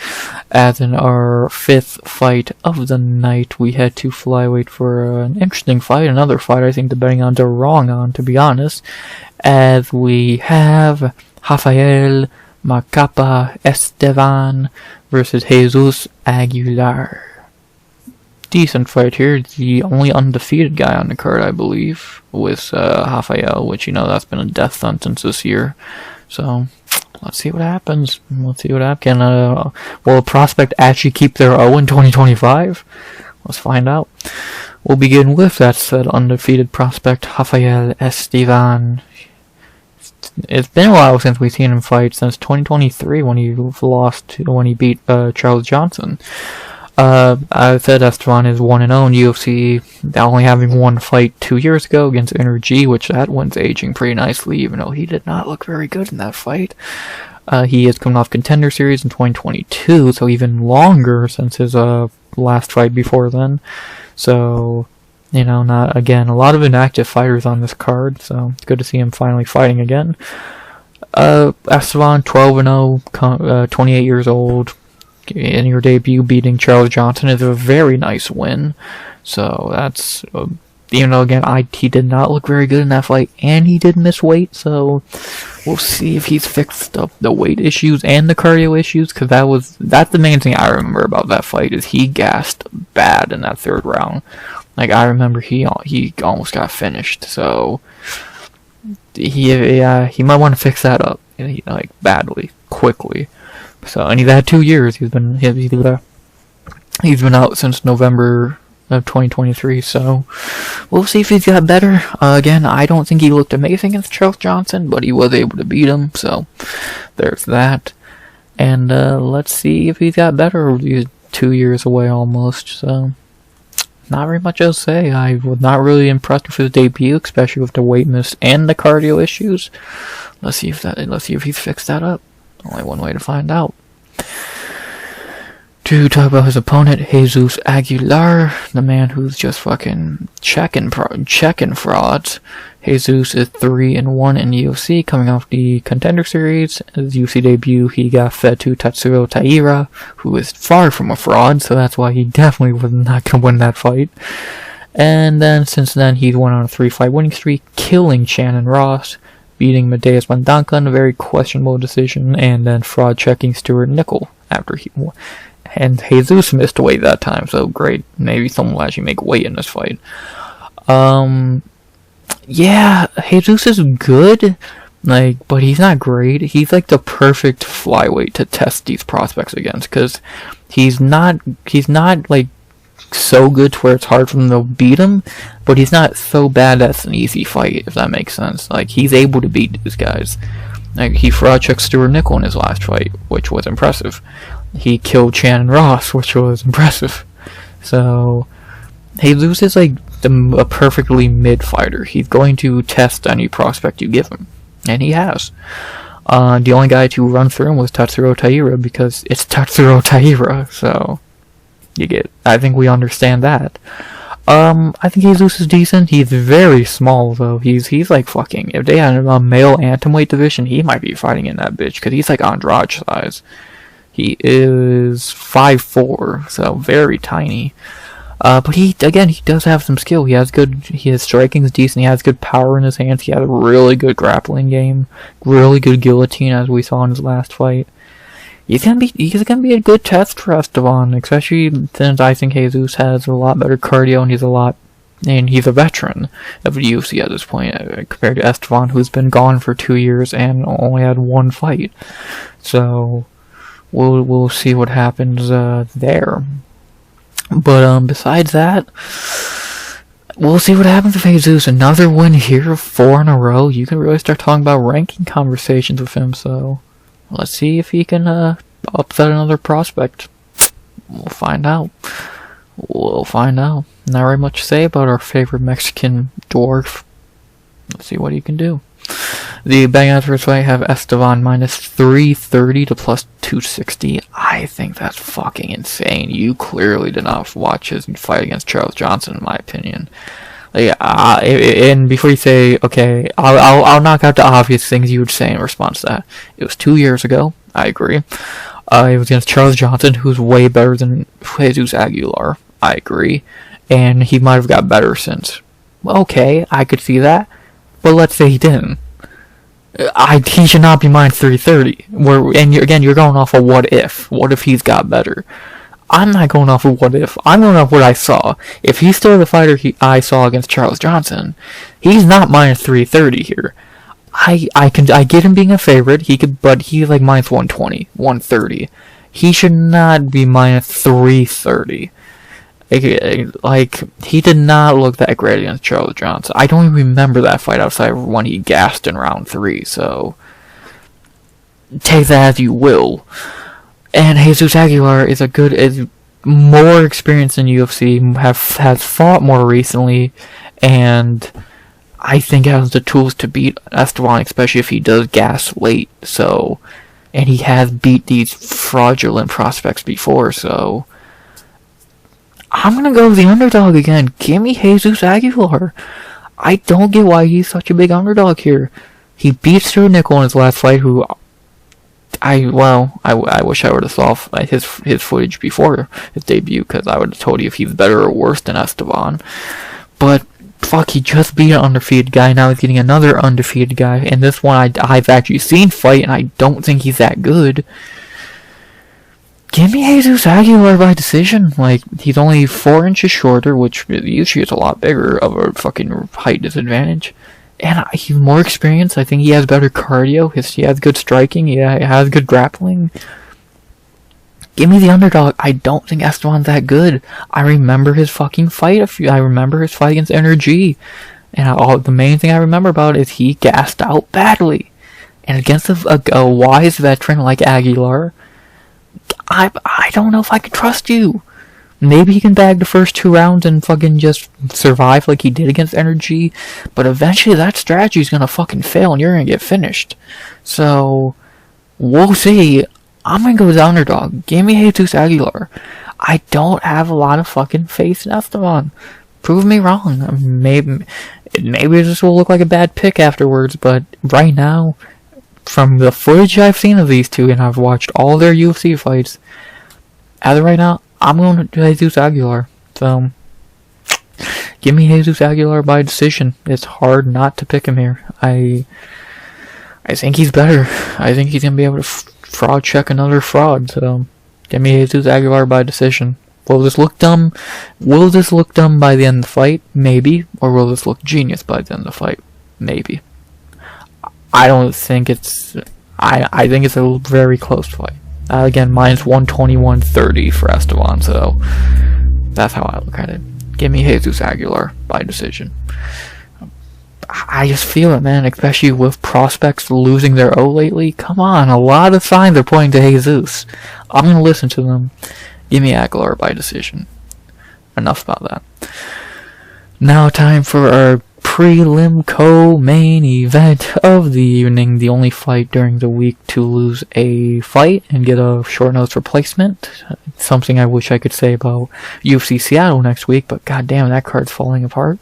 As in our 5th fight of the night, we head to flyweight for an interesting fight, another fight I think the betting odds are wrong on, to be honest, as we have Rafael Macapa Estevam versus Jesus Aguilar. decent fight here. The only undefeated guy on the card, I believe, was Rafael, which, you know, that's been a death sentence this year. So, let's see what happens. Let's see what happens. Will a prospect actually keep their O in 2025? Let's find out. We'll begin with that said undefeated prospect, Rafael Estevam. It's been a while since we've seen him fight, since 2023 when he beat Charles Johnson. I said Estevam is 1-0 in UFC, only having one fight 2 years ago against Energy, which that one's aging pretty nicely, even though he did not look very good in that fight. He is coming off Contender Series in 2022, so even longer since his last fight before then. So, you know, not again, a lot of inactive fighters on this card, so it's good to see him finally fighting again. Estevam, 12-0, 28 years old. In your debut, beating Charles Johnson is a very nice win. So that's, even though again, he did not look very good in that fight, and he did miss weight. So we'll see if he's fixed up the weight issues and the cardio issues, because that's the main thing I remember about that fight is he gassed bad in that third round. Like I remember he almost got finished. So he might want to fix that up, like badly, quickly. So, and he's had 2 years. He's been out since November of 2023. So, we'll see if he's got better. Again, I don't think he looked amazing against Charles Johnson, but he was able to beat him. So, there's that. And let's see if he's got better. He's 2 years away almost. So, not very much else to say. I was not really impressed with his debut, especially with the weight miss and the cardio issues. Let's see if he's fixed that up. Only one way to find out. To talk about his opponent, Jesus Aguilar, the man who's just fucking checking frauds. Jesus is 3-1 in UFC, coming off the Contender Series. His UFC debut, he got fed to Tatsuro Taira, who is far from a fraud, so that's why he definitely was not going to win that fight. And then, since then, he's went on a 3-fight winning streak, killing Shannon Ross, beating Madeus Mandanka in a very questionable decision, and then fraud checking Stuart Nickel after he won. And Jesus missed weight that time, so great. Maybe someone will actually make weight in this fight. Yeah, Jesus is good, but he's not great. He's like the perfect flyweight to test these prospects against, because he's not like so good to where it's hard for them to beat him, but he's not so bad that's an easy fight, if that makes sense. Like, he's able to beat these guys. Like, he fraud checked Stuart Nickel in his last fight, which was impressive. He killed Shannon Ross, which was impressive. So, Jesus is like a perfectly mid fighter. He's going to test any prospect you give him, and he has. The only guy to run through him was Tatsuro Taira, because it's Tatsuro Taira, so I think we understand that. I think Jesus is decent. He's very small, though. He's like fucking, if they had a male atomweight division, he might be fighting in that bitch, because he's like Andrade size. He is 5'4", so very tiny. But he does have some skill. His striking's decent. He has good power in his hands. He has a really good grappling game. Really good guillotine, as we saw in his last fight. He's gonna be a good test for Estevam, especially since I think Jesus has a lot better cardio and he's a veteran of the UFC at this point, compared to Estevam, who's been gone for 2 years and only had one fight. So we'll see what happens there. But besides that, we'll see what happens with Jesus. Another win here, 4 in a row. You can really start talking about ranking conversations with him. So let's see if he can upset another prospect. We'll find out. Not very much to say about our favorite Mexican dwarf. Let's see what he can do. The betting odds for this fight have Estevam minus 330 to plus 260. I think that's fucking insane. You clearly did not watch his fight against Charles Johnson, in my opinion. And before you say, okay, I'll knock out the obvious things you would say in response to that. It was 2 years ago. I agree. It was against Charles Johnson, who's way better than Jesus Aguilar. I agree. And he might have got better since. Well, okay, I could see that. But let's say he didn't. He should not be minus 330. You're going off of what if. What if he's got better? I'm not going off of what if. I'm going off what I saw. If he's still the fighter I saw against Charles Johnson, he's not minus 330 here. I get him being a favorite. But he's like minus 120, 130. He should not be minus 330. Like, he did not look that great against Charles Johnson. I don't even remember that fight outside of when he gassed in round 3, so take that as you will. And Jesus Aguilar is more experienced in UFC, has fought more recently, and I think has the tools to beat Estevam, especially if he does gas late. So, and he has beat these fraudulent prospects before, so I'm gonna go with the underdog again. Give me Jesus Aguilar. I don't get why he's such a big underdog here. He beat Stuart Nickel in his last fight, who I wish I would have saw his footage before his debut, because I would have told you if he's better or worse than Estevam. But fuck, he just beat an undefeated guy. Now he's getting another undefeated guy, and this one I've actually seen fight, and I don't think he's that good. Give me Jesus Aguilar by decision. Like, he's only 4 inches shorter, which usually is a lot bigger of a fucking height disadvantage. And he's more experienced. I think he has better cardio. He has good striking. He has good grappling. Give me the underdog. I don't think Esteban's that good. I remember his fucking fight. I remember his fight against NRG. And the main thing I remember about it is he gassed out badly. And against a wise veteran like Aguilar, I don't know if I can trust you. Maybe he can bag the first 2 rounds and fucking just survive like he did against NRG, but eventually that strategy is gonna fucking fail and you're gonna get finished. So, we'll see. I'm gonna go with the underdog. Give me Jesus Aguilar. I don't have a lot of fucking faith in Estevam. Prove me wrong. Maybe this will look like a bad pick afterwards, but right now, from the footage I've seen of these two, and I've watched all their UFC fights, as of right now, I'm going to Jesus Aguilar. So, give me Jesus Aguilar by decision. It's hard not to pick him here. I think he's better. I think he's going to be able to fraud check another fraud. So, give me Jesus Aguilar by decision. Will this look dumb? Will this look dumb by the end of the fight? Maybe. Or will this look genius by the end of the fight? Maybe. I don't think it's... I think it's a very close fight. Again, minus 120, 130 for Estevam, so that's how I look at it. Give me Jesus Aguilar by decision. I just feel it, man, especially with prospects losing their O lately. Come on, a lot of signs are pointing to Jesus. I'm going to listen to them. Give me Aguilar by decision. Enough about that. Now time for our prelim co-main event of the evening, the only fight during the week to lose a fight and get a short notice replacement. Something I wish I could say about UFC Seattle next week, but goddamn, that card's falling apart.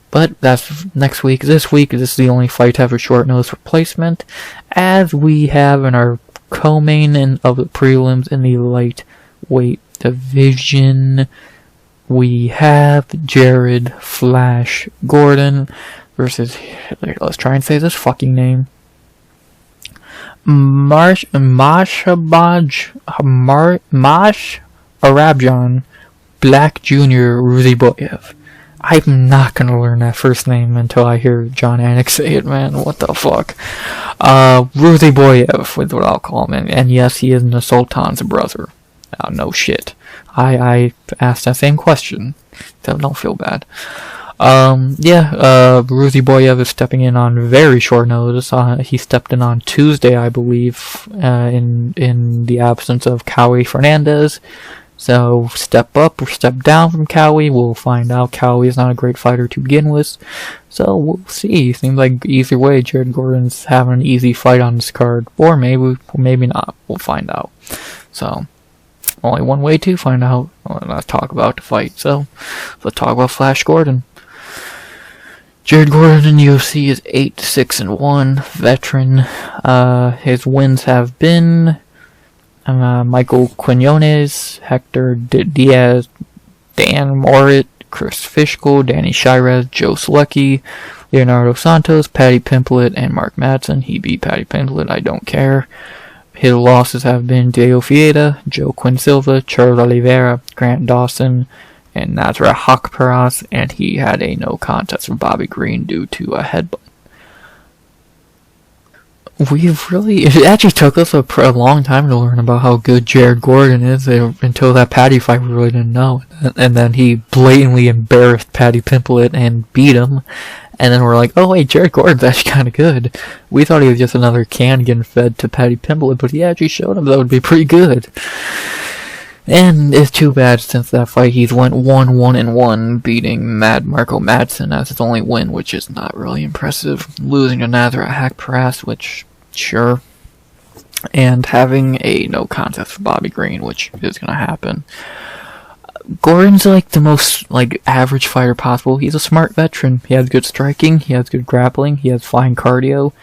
But that's next week. This week, this is the only fight to have a short notice replacement, as we have in our co-main of the prelims in the lightweight division. We have Jared Flash Gordon versus, let's try and say this fucking name, Mashrabjon Black Jr. Ruziboev. I'm not gonna learn that first name until I hear John Anik say it, man. What the fuck? Ruziboev is what I'll call him. And yes, he is the Sultan's brother. No shit. I asked that same question, so don't feel bad. Ruziboev is stepping in on very short notice. He stepped in on Tuesday, I believe, in the absence of Khaos Fernandez. So, step up or step down from Khaos. We'll find out. Khaos is not a great fighter to begin with. So, we'll see. Seems like either way, Jared Gordon's having an easy fight on this card. Or maybe not. We'll find out. So, only one way to find out. Let's talk about the fight. So, let's talk about Flash Gordon. Jared Gordon in UFC is 8-6-1, veteran. His wins have been Michael Quinones, Hector Diaz, Dan Morit, Chris Fishkill, Danny Shirez, Joe Selecki, Leonardo Santos, Patty Pimplett, and Mark Madsen. He beat Patty Pimplett, I don't care. His losses have been Diego Vieira, Joaquin Silva, Charles Oliveira, Grant Dawson, and Nasrat Haqparast, and he had a no contest with Bobby Green due to a headbutt. It actually took us a long time to learn about how good Jared Gordon is until that Paddy fight. We really didn't know. And then he blatantly embarrassed Paddy Pimblett and beat him. And then we're like, oh wait, Jared Gordon's actually kind of good. We thought he was just another can getting fed to Paddy Pimblett, but he actually showed him that would be pretty good. And it's too bad since that fight he's went 1-1-1, beating Mad Marco Madsen as his only win, which is not really impressive. Losing to Nasrat Haqparast, which, sure. And having a no contest for Bobby Green, which is going to happen. Gordon's like the most average fighter possible. He's a smart veteran. He has good striking, he has good grappling, he has fine cardio.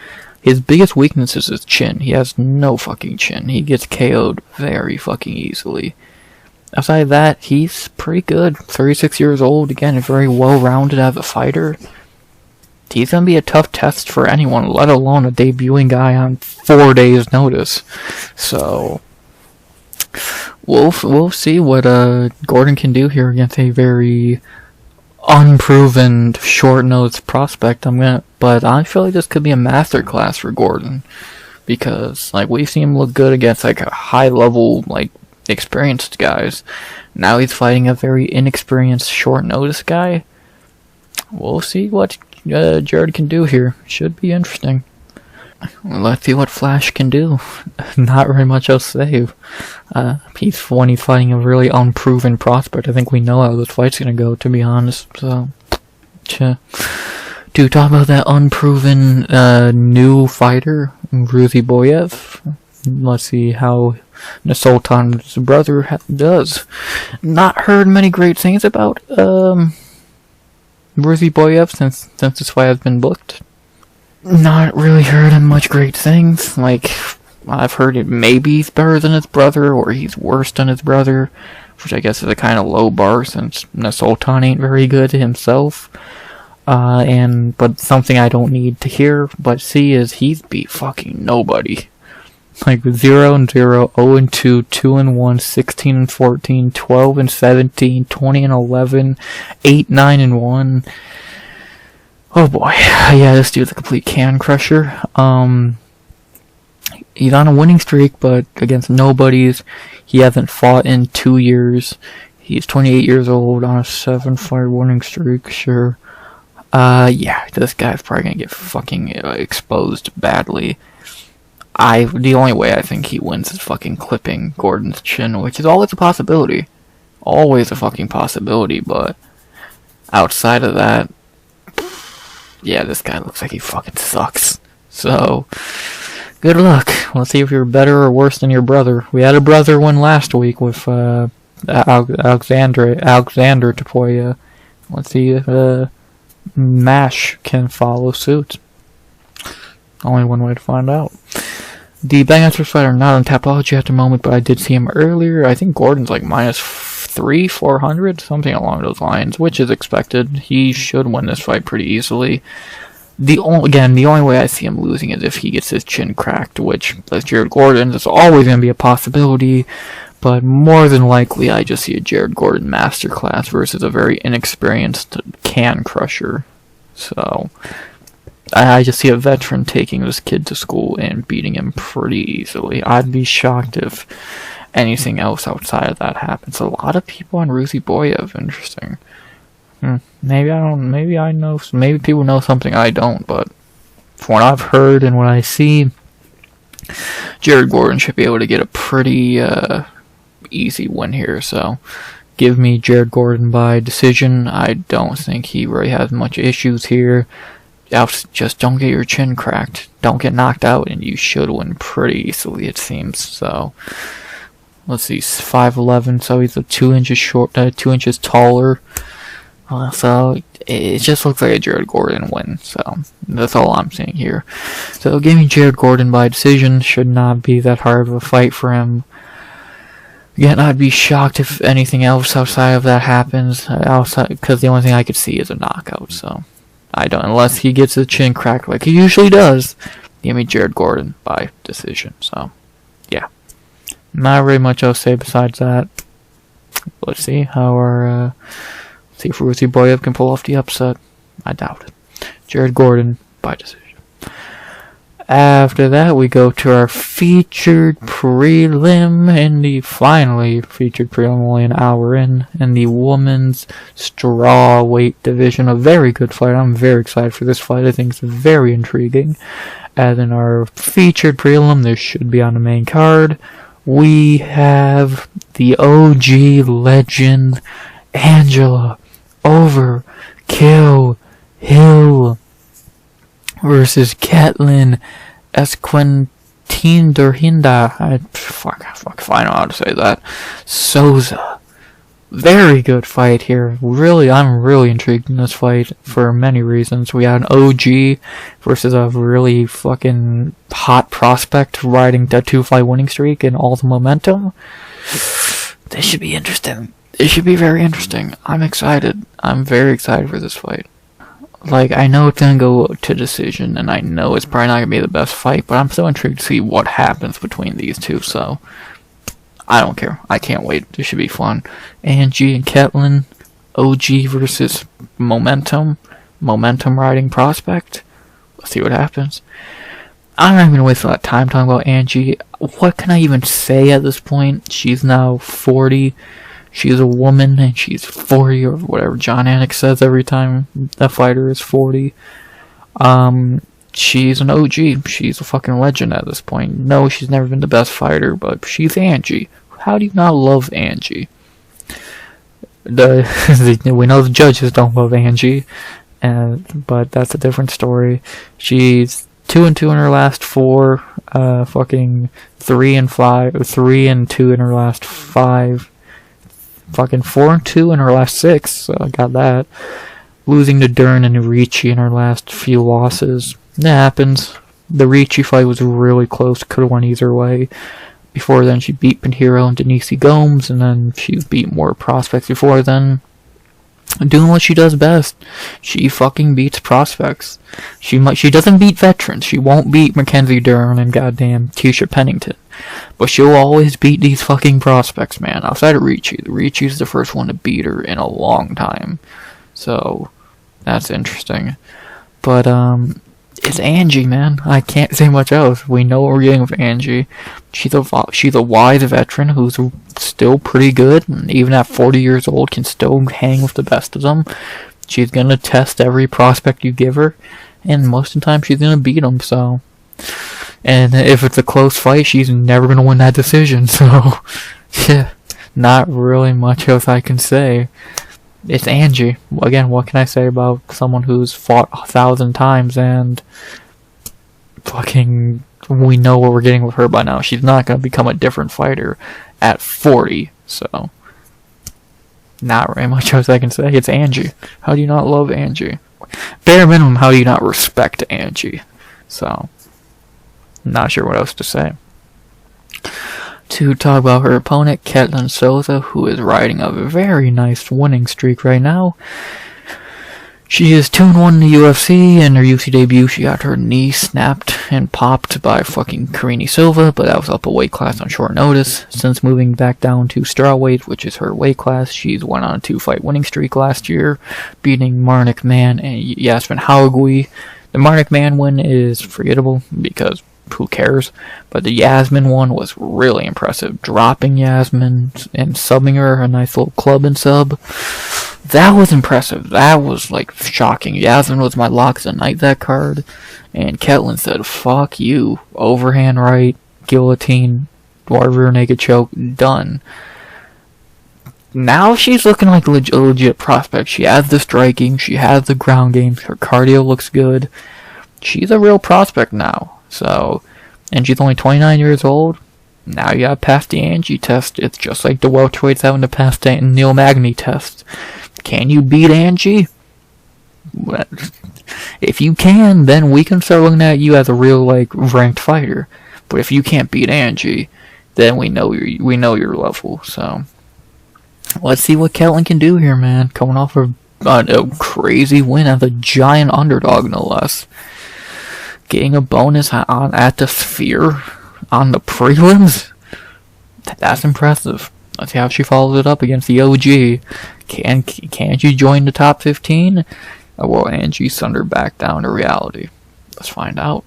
His biggest weakness is his chin. He has no fucking chin. He gets KO'd very fucking easily. Outside of that, he's pretty good. 36 years old, again, very well-rounded as a fighter. He's going to be a tough test for anyone, let alone a debuting guy on 4 days' notice. So, we'll see what Gordon can do here against a very unproven, short-nosed prospect. But I feel like this could be a masterclass for Gordon, because we've seen him look good against a high-level, experienced guys. Now he's fighting a very inexperienced, short-notice guy. We'll see what Jared can do here. Should be interesting. Let's see what Flash can do. Not very much else to say. He's fighting a really unproven prospect. I think we know how this fight's gonna go, to be honest. So, to talk about that unproven new fighter, Ruziboev. Let's see how Sultan's brother does. Not heard many great things about Ruziboev since this fight has been booked. Not really heard much great things. I've heard it maybe he's better than his brother, or he's worse than his brother, which I guess is a kind of low bar since Sultan ain't very good himself. But something I don't need to hear but see is he's beat fucking nobody. 0-0, 0-2, 2-1, 16-14, 12-17, 20-11, 8-9-1. Oh boy, yeah, this dude's a complete can crusher. He's on a winning streak, but against nobodies. He hasn't fought in 2 years. He's 28 years old on a 7-fight winning streak, sure. Yeah, this guy's probably gonna get fucking exposed badly. The only way I think he wins is fucking clipping Gordon's chin, which is always a possibility. Always a fucking possibility, but outside of that, yeah, this guy looks like he fucking sucks. So, good luck. Let's see if you're better or worse than your brother. We had a brother win last week with Alexander Topuria. Let's see if MASH can follow suit. Only one way to find out. The Bangmasters fight are not on Tapology at the moment, but I did see him earlier. I think Gordon's -3, 400, something along those lines, which is expected. He should win this fight pretty easily. The only way I see him losing is if he gets his chin cracked, which, as Jared Gordon, is always going to be a possibility, but more than likely I just see a Jared Gordon masterclass versus a very inexperienced can crusher. So, I just see a veteran taking this kid to school and beating him pretty easily. I'd be shocked if anything else outside of that happens. A lot of people on Ruziboev, interesting. Maybe people know something I don't, but from what I've heard and what I see, Jared Gordon should be able to get a pretty easy win here, so give me Jared Gordon by decision. I don't think he really has much issues here. Just don't get your chin cracked. Don't get knocked out, and you should win pretty easily, it seems. So, let's see, 5'11", so he's 2 inches taller. So, it just looks like a Jared Gordon win. So, that's all I'm seeing here. So, give me Jared Gordon by decision. Should not be that hard of a fight for him. Again, I'd be shocked if anything else outside of that happens. Because the only thing I could see is a knockout, so I don't, unless he gets his chin cracked like he usually does. Give me Jared Gordon by decision. So, yeah, not really much else to say besides that. Let's see how our see if Ruziboev can pull off the upset. I doubt it. Jared Gordon by decision. After that, we go to our featured prelim in the finally featured prelim, only an hour in the women's straw weight division. A very good fight. I'm very excited for this fight. I think it's very intriguing. And in our featured prelim, this should be on the main card. We have the OG legend Angela Overkill Hill versus Ketlen Esquintinderhinda. I know how to say that. Souza. Very good fight here. Really, I'm really intrigued in this fight for many reasons. We had an OG versus a really fucking hot prospect riding that 2-fight winning streak and all the momentum. This should be interesting. It should be very interesting. I'm excited. I'm very excited for this fight. Like, I know it's gonna go to decision, and I know it's probably not gonna be the best fight, but I'm so intrigued to see what happens between these two, so I don't care. I can't wait. This should be fun. Angie and Ketlen, OG versus Momentum riding prospect. Let's see what happens. I'm not even gonna waste a lot of time talking about Angie. What can I even say at this point? She's now 40. She's a woman, and she's 40, or whatever John Anik says every time a fighter is 40. She's an OG. She's a fucking legend at this point. No, she's never been the best fighter, but she's Angie. How do you not love Angie? We know the judges don't love Angie, but that's a different story. She's 2-2 in her last 4. Fucking 3-2 in her last 5. Fucking 4-2 in her last 6, so I got that. Losing to Dern and Ricci in her last few losses. That happens. The Ricci fight was really close, could have went either way. Before then, she beat Pinheiro and Denise Gomes, and then she's beat more prospects before then. Doing what she does best. She fucking beats prospects. She doesn't beat veterans. She won't beat Mackenzie Dern and goddamn Keisha Pennington. But she'll always beat these fucking prospects, man. Outside of Ricci. Ricci's the first one to beat her in a long time. So, that's interesting. But, it's Angie, man. I can't say much else. We know what we're getting with Angie. She's a wise veteran who's still pretty good, and even at 40 years old can still hang with the best of them. She's gonna test every prospect you give her, and most of the time she's gonna beat them, so. And if it's a close fight, she's never gonna win that decision, so. Yeah, not really much else I can say. It's Angie. Again, what can I say about someone who's fought 1,000 times and fucking we know what we're getting with her by now. She's not going to become a different fighter at 40, so not very much else I can say. It's Angie. How do you not love Angie? Bare minimum, how do you not respect Angie? So, not sure what else to say. To talk about her opponent, Ketlen Souza, who is riding a very nice winning streak right now. She is 2-1 in the UFC. In her UFC debut, she got her knee snapped and popped by fucking Karine Silva, but that was up a weight class on short notice. Since moving back down to strawweight, which is her weight class, she's went on a 2-fight winning streak last year, beating Marnik Man and Yasmin Haugui. The Marnik Man win is forgettable because who cares? But the Yasmin one was really impressive. Dropping Yasmin and subbing her a nice little club and sub. That was impressive. That was like shocking. Yasmin was my lock of the night that card. And Ketlen said, fuck you. Overhand right, guillotine, rear naked choke, done. Now she's looking like a legit prospect. She has the striking, she has the ground game, her cardio looks good. She's a real prospect now. So, and she's only 29 years old. Now you gotta pass the Angie test. It's just like the welterweights having to pass the Neil Magny test. Can you beat Angie? If you can, then we can start looking at you as a real, like, ranked fighter. But if you can't beat Angie, then we know your level. So, let's see what Ketlen can do here, man. Coming off a crazy win as a giant underdog, no less. Getting a bonus at the Sphere. on the prelims? That's impressive. Let's see how she follows it up against the OG. Can she join the top 15? Or will Angie sunder back down to reality? Let's find out.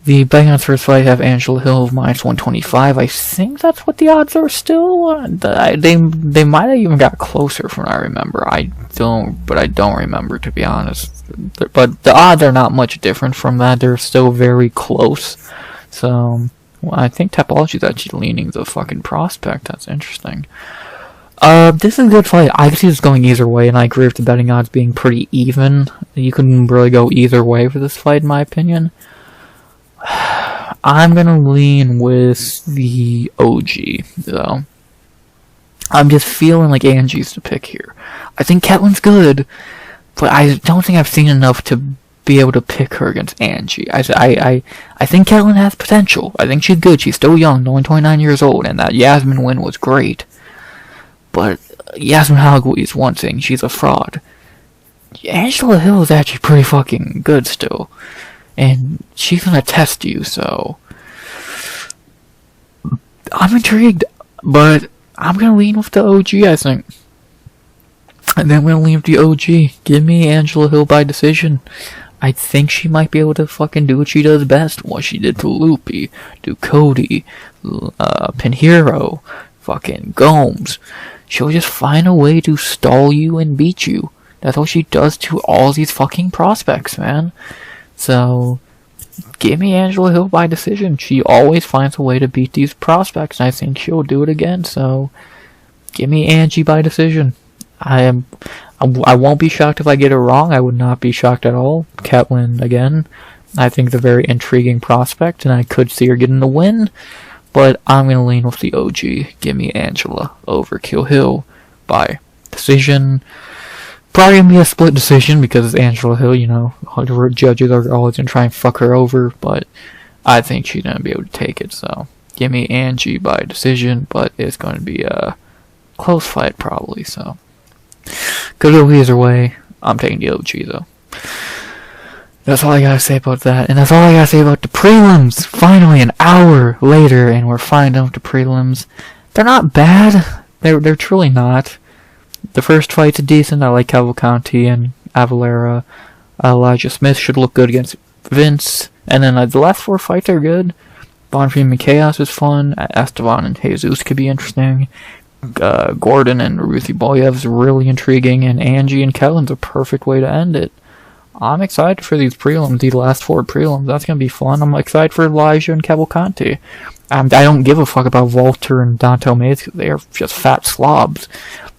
The betting odds for this fight have Angela Hill minus 125. I think that's what the odds are still. They might have even got closer from what I remember. I don't remember, to be honest. But the odds are not much different from that. They're still very close. So I think Topology's actually leaning the fucking prospect. That's interesting. This is a good fight. I can see this going either way, and I agree with the betting odds being pretty even. You can really go either way for this fight, in my opinion. I'm gonna lean with the OG, though. I'm just feeling like Angie's the pick here. I think Ketlen's good, but I don't think I've seen enough to be able to pick her against Angie. I think Ketlen has potential. I think she's good. She's still young, only 29 years old, and that Yasmin win was great. But Yasmin Hagui is one thing. She's a fraud. Angela Hill is actually pretty fucking good still. And she's gonna test you, so I'm intrigued, but I'm gonna lean with the OG, I think. And then I'm gonna lean with the OG. Give me Angela Hill by decision. I think she might be able to fucking do what she does best. What she did to Loopy, to Cody, Pinheiro, fucking Gomes. She'll just find a way to stall you and beat you. That's what she does to all these fucking prospects, man. So, give me Angela Hill by decision. She always finds a way to beat these prospects, and I think she'll do it again. So, give me Angie by decision. I won't be shocked if I get it wrong. I would not be shocked at all. Ketlen again. I think it's a very intriguing prospect, and I could see her getting the win. But I'm gonna lean with the OG. Give me Angela over Kill Hill by decision. Probably gonna be a split decision because it's Angela Hill, you know. Her judges are always gonna try and fuck her over, but I think she's gonna be able to take it. So give me Angie by decision, but it's gonna be a close fight probably. So could go either way. I'm taking the OG though. That's all I gotta say about that, and that's all I gotta say about the prelims. Finally, an hour later, and we're finding out the prelims. They're not bad. They're truly not. The first fight's decent. I like Cavalcanti and Avila. Elijah Smith should look good against Vince. And then the last 4 fights are good. Bonfim and Khaos is fun. Estevam and Jesus could be interesting. Gordon and Ruziboev is really intriguing. And Angie and Ketlen's a perfect way to end it. I'm excited for these prelims, these last 4 prelims. That's going to be fun. I'm excited for Elijah and Cavalcanti. I don't give a fuck about Valter and Dante Mays because they are just fat slobs.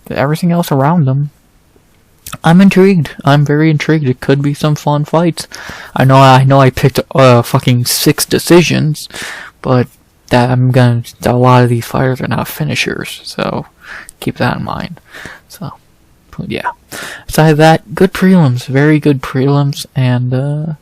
Everything else around them, I'm intrigued. I'm very intrigued. It could be some fun fights. I know I picked fucking 6 decisions, but a lot of these fighters are not finishers, so keep that in mind. So, yeah. Besides that, good prelims, very good prelims, and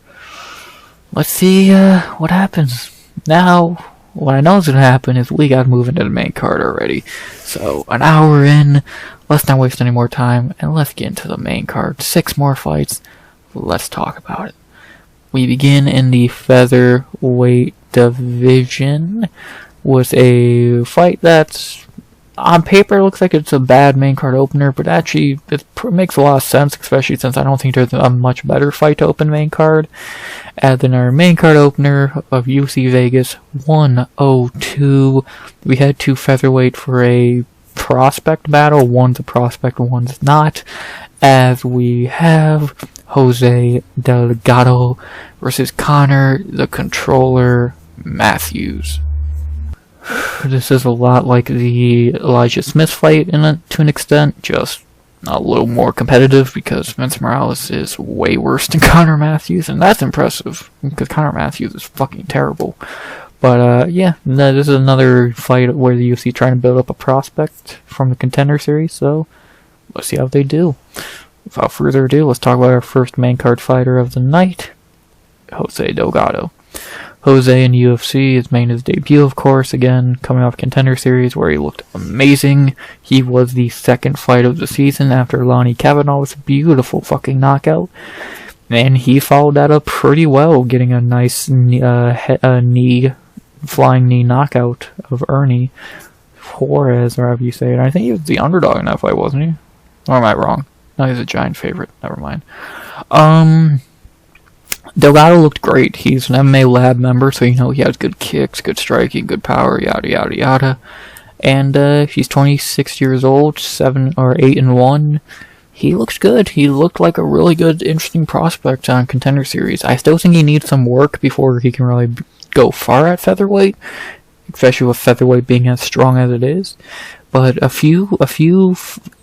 let's see what happens. Now, what I know is going to happen is we got to move into the main card already. So, an hour in, let's not waste any more time, and let's get into the main card. 6 more fights, let's talk about it. We begin in the featherweight division with a fight that's, on paper, looks like it's a bad main card opener, but actually, it makes a lot of sense, especially since I don't think there's a much better fight to open main card. And then our main card opener of UFC Vegas 102, we had 2 featherweight for a prospect battle. One's a prospect, one's not. As we have Jose Delgado versus Connor, the Controller Matthews. This is a lot like the Elijah Smith fight to an extent, just a little more competitive because Vince Morales is way worse than Connor Matthews, and that's impressive because Connor Matthews is fucking terrible. But yeah, this is another fight where the UFC trying to build up a prospect from the Contender Series, so let's see how they do. Without further ado, let's talk about our first main card fighter of the night, Jose Delgado. Jose in UFC has made his debut, of course, again, coming off Contender Series, where he looked amazing. He was the 2nd fight of the season after Lonnie Kavanaugh's beautiful fucking knockout. And he followed that up pretty well, getting a nice knee flying knee knockout of Ernie Juarez, or however you say it. I think he was the underdog in that fight, wasn't he? Or am I wrong? No, he's a giant favorite. Never mind. Delgado looked great. He's an MMA lab member, so he has good kicks, good striking, good power, yada yada yada. And he's 26 years old, 8-1. He looks good. He looked like a really good, interesting prospect on Contender Series. I still think he needs some work before he can really go far at featherweight, especially with featherweight being as strong as it is. But a few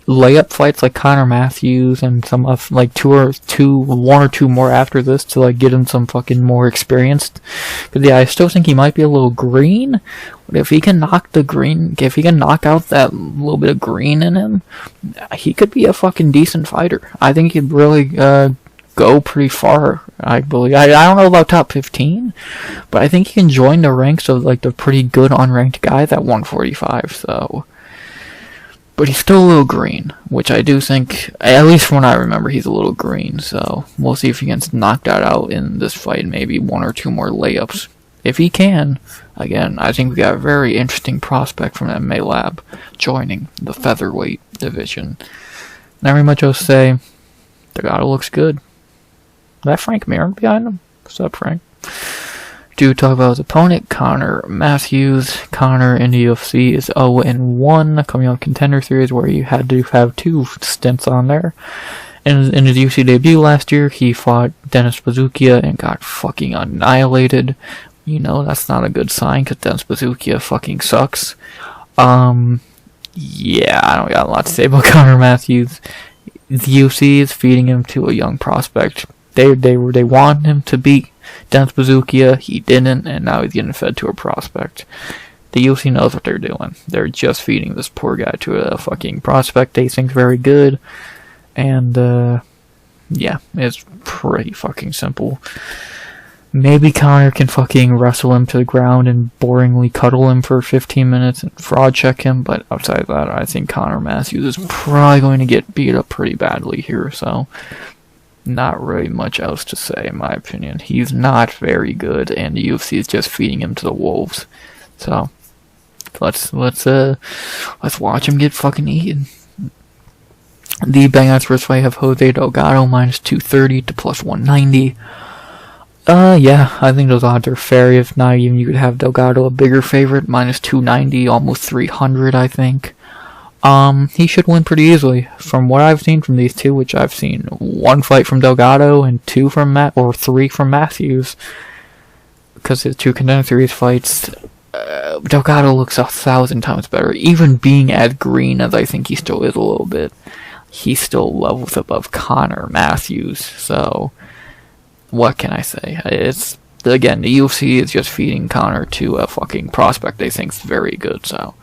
layup fights like Connor Matthews and some of one or two more after this to like get him some fucking more experienced. But yeah, I still think he might be a little green. But if he can knock out that little bit of green in him, he could be a fucking decent fighter. I think he'd really go pretty far. I believe. I don't know about top 15, but I think he can join the ranks of like the pretty good unranked guys at 145. So. But he's still a little green, which I do think, at least from what I remember, he's a little green. So we'll see if he gets knocked out in this fight, maybe one or two more layups. If he can, again, I think we got a very interesting prospect from MMA Lab joining the featherweight division. Not very much else to say. Delgado looks good. Is that Frank Mir behind him? What's up, Frank? To talk about his opponent, Connor Matthews. Connor in the UFC is 0-1, coming out Contender Series, where he had to have 2 stints on there. In his UFC debut last year, he fought Dennis Bazookia and got fucking annihilated. That's not a good sign, because Dennis Bazookia fucking sucks. Yeah, I don't got a lot to say about Connor Matthews. The UFC is feeding him to a young prospect. They want him to beat Dennis Bazookia, he didn't, and now he's getting fed to a prospect. The UFC knows what they're doing. They're just feeding this poor guy to a fucking prospect they think's very good. And, yeah, it's pretty fucking simple. Maybe Connor can fucking wrestle him to the ground and boringly cuddle him for 15 minutes and fraud check him, but outside of that, I think Connor Matthews is probably going to get beat up pretty badly here, so not really much else to say, in my opinion. He's not very good, and the UFC is just feeding him to the wolves. So let's watch him get fucking eaten. The bang-outs first fight have Jose Delgado minus 230 to plus 190. Yeah, I think those odds are fair. If not, even you could have Delgado a bigger favorite, minus 290, almost 300, I think. He should win pretty easily. From what I've seen from these two, which I've seen 1 fight from Delgado and 3 from Matthews, because his 2 Contender Series fights, Delgado looks 1,000 times better. Even being as green as I think he still is a little bit, he still levels above Connor Matthews. So, what can I say? Again, the UFC is just feeding Connor to a fucking prospect they think's very good, so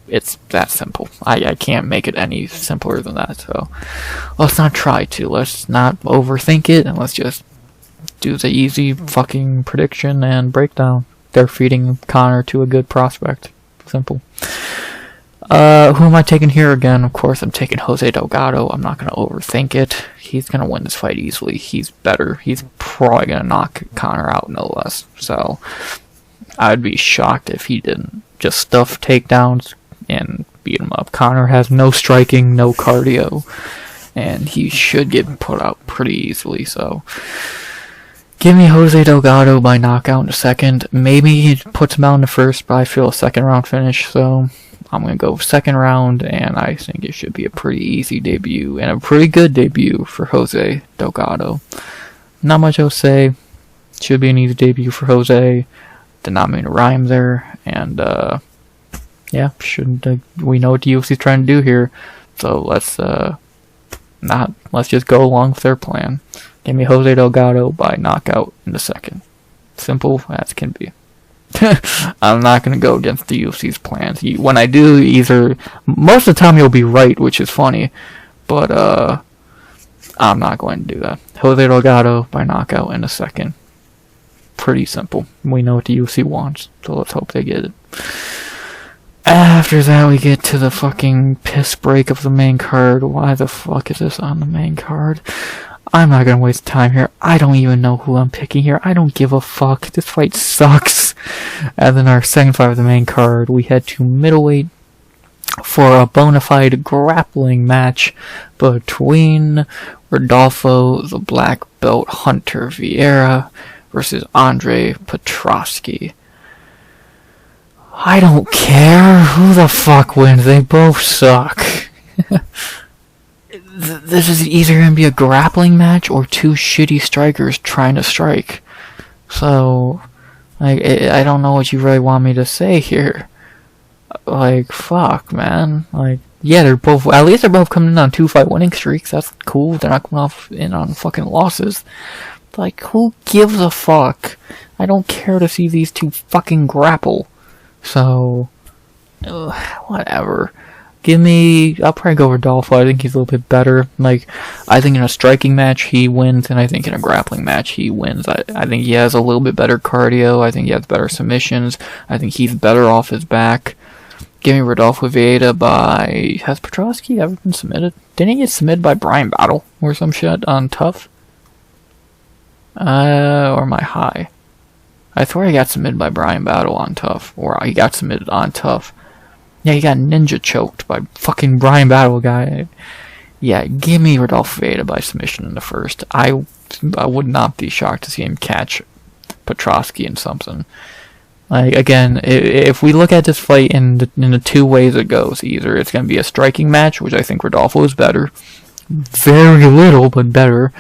it's that simple. I can't make it any simpler than that, so let's not try to. Let's not overthink it, and let's just do the easy fucking prediction and breakdown. They're feeding Connor to a good prospect. Simple. Who am I taking here again? Of course, I'm taking Jose Delgado. I'm not going to overthink it. He's going to win this fight easily. He's better. He's probably going to knock Connor out, no less. So, I'd be shocked if he didn't. Just stuff takedowns and beat him up. Connor has no striking, no cardio, and he should get put out pretty easily. So, give me Jose Delgado by knockout in the second. Maybe he puts him out in the first, but I feel a second round finish. So, I'm going to go second round, and I think it should be a pretty easy debut, and a pretty good debut for Jose Delgado. Not much else to say. Should be an easy debut for Jose. Did not mean to rhyme there, and yeah, we know what the UFC's trying to do here, so let's just go along with their plan. Give me Jose Delgado by knockout in the second. Simple as can be. I'm not going to go against the UFC's plans. When I do, most of the time you'll be right, which is funny, but I'm not going to do that. Jose Delgado by knockout in a second. Pretty simple. We know what the UFC wants, so let's hope they get it. After that, we get to the fucking piss break of the main card. Why the fuck is this on the main card? I'm not gonna waste time here. I don't even know who I'm picking here. I don't give a fuck. This fight sucks. And then our second fight of the main card, we head to middleweight for a bona fide grappling match between Rodolfo, the black belt hunter Vieira, versus Andre Petroski. I don't care who the fuck wins. They both suck. This is either going to be a grappling match or two shitty strikers trying to strike. So, I don't know what you really want me to say here. Like, fuck, man. Like, yeah, at least they're both coming in on 2-fight winning streaks. That's cool. They're not coming off in on fucking losses. Like, who gives a fuck? I don't care to see these two fucking grapple. So, whatever. I'll probably go Rodolfo. I think he's a little bit better. Like, I think in a striking match he wins, and I think in a grappling match he wins. I think he has a little bit better cardio. I think he has better submissions. I think he's better off his back. Give me Rodolfo Vieira by... Has Petroski ever been submitted? Didn't he get submitted by Brian Battle or some shit on Tough? Or am I high? I thought he got submitted by Brian Battle on Tough. Or he got submitted on Tough. Yeah, he got ninja choked by fucking Brian Battle guy. Yeah, give me Rodolfo Vieira by submission in the first. I would not be shocked to see him catch Petroski in something. Like, again, if we look at this fight in the two ways it goes, either it's going to be a striking match, which I think Rodolfo is better, very little, but better,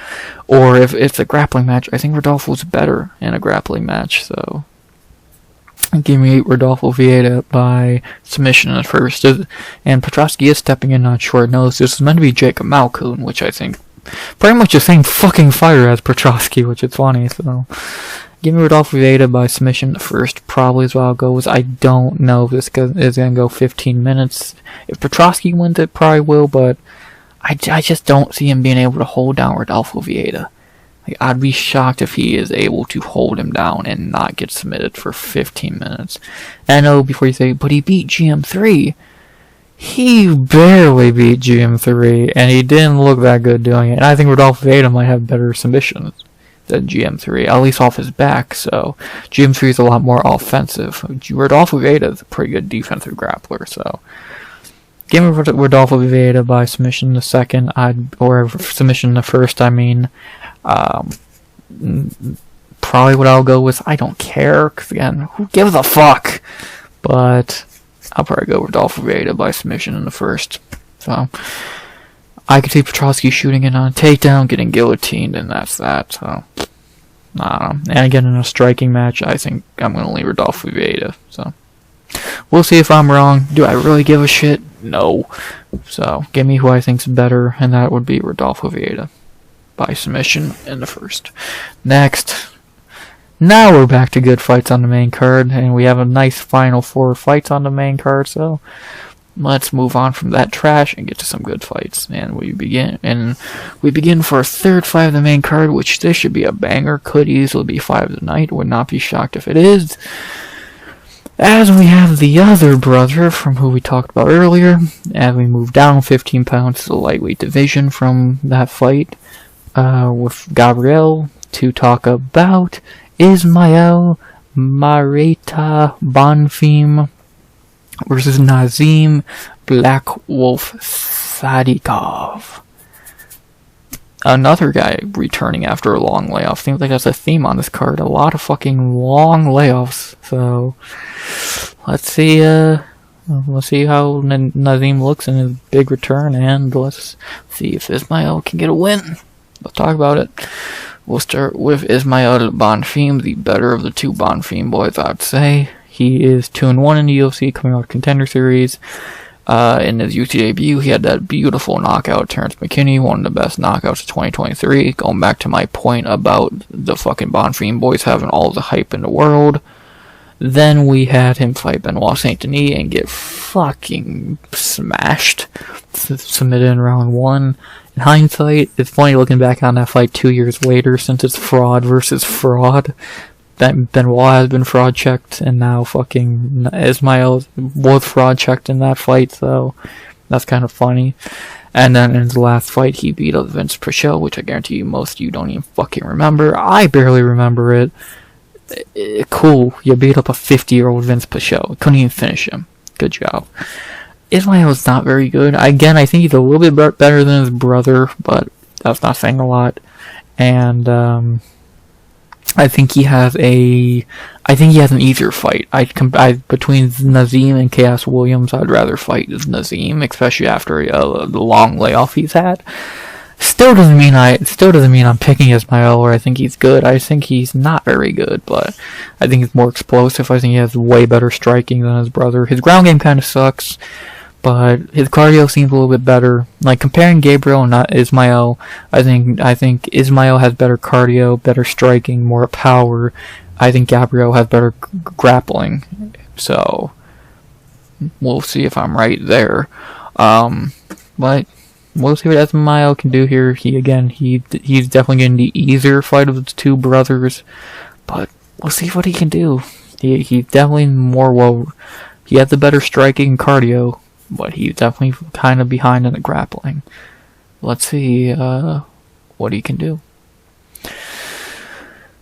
or if it's a grappling match, I think Rodolfo's better in a grappling match, so... Give me Rodolfo Vieira by submission in the first. And Petroski is stepping in on short notice. This is meant to be Jacob Malkoon, which I think pretty much the same fucking fighter as Petroski, which is funny, so... Give me Rodolfo Vieira by submission in the first. Probably is what I'll go with. I don't know if this is going to go 15 minutes. If Petroski wins it, probably will, but I just don't see him being able to hold down Rodolfo Vieira. Like, I'd be shocked if he is able to hold him down and not get submitted for 15 minutes. And I know before you say, but he beat GM3. He barely beat GM3, and he didn't look that good doing it. And I think Rodolfo Vieira might have better submissions than GM3, at least off his back, so GM3 is a lot more offensive. Rodolfo Vieira is a pretty good defensive grappler, so... Give me Rodolfo Vieira by submission in the second, or submission in the first, I mean... probably what I'll go with. I don't care, because again, who gives a fuck? But I'll probably go Rodolfo Vieira by submission in the first. So I could see Petroski shooting in on a takedown, getting guillotined, and that's that. So I don't know. And again, in a striking match, I think I'm going to leave Rodolfo Vieira. So we'll see if I'm wrong. Do I really give a shit? No. So give me who I think's better, and that would be Rodolfo Vieira by submission in the first. Next. Now we're back to good fights on the main card, and we have a nice final 4 fights on the main card, so let's move on from that trash and get to some good fights. And we begin for a third fight of the main card, which this should be a banger, could easily be 5 of the night, would not be shocked if it is. As we have the other brother from who we talked about earlier, as we move down 15 pounds to the lightweight division from that fight, with Gabriel to talk about Ismael Marita Bonfim versus Nazim Black Wolf Sadykhov. Another guy returning after a long layoff. Seems like that's a theme on this card. A lot of fucking long layoffs. So let's see how Nazim looks in his big return, and let's see if Ismael can get a win. Let's talk about it. We'll start with Ismael Bonfim, the better of the two Bonfim boys, I'd say. He is 2-1 in the UFC, coming out of Contender Series. In his UFC debut, he had that beautiful knockout of Terrence McKinney, one of the best knockouts of 2023. Going back to my point about the fucking Bonfim boys having all the hype in the world. Then we had him fight Benoit Saint Denis and get fucking smashed. Submitted in round 1. In hindsight, it's funny looking back on that fight 2 years later, since it's fraud versus fraud. Benoit has been fraud checked, and now fucking Ismael was fraud checked in that fight, so that's kind of funny. And then in his last fight, he beat up Vince Pichel, which I guarantee you most of you don't even fucking remember. I barely remember it. Cool, you beat up a 50-year-old Vince Pichel. Couldn't even finish him. Good job. Ismael is not very good. Again, I think he's a little bit better than his brother, but that's not saying a lot. And I think he has an easier fight. Between Nazim and Khaos Williams, I'd rather fight Nazim, especially after the long layoff he's had. Still doesn't mean I'm picking Ismael or I think he's good. I think he's not very good, but I think he's more explosive. I think he has way better striking than his brother. His ground game kind of sucks, but his cardio seems a little bit better. Like comparing Gabriel and not Ismael, I think Ismael has better cardio, better striking, more power. I think Gabriel has better grappling. So we'll see if I'm right there. But we'll see what Ismael can do here. He's definitely getting the easier fight of the two brothers, but we'll see what he can do. He's definitely he has the better striking and cardio, but he's definitely kind of behind in the grappling. Let's see what he can do.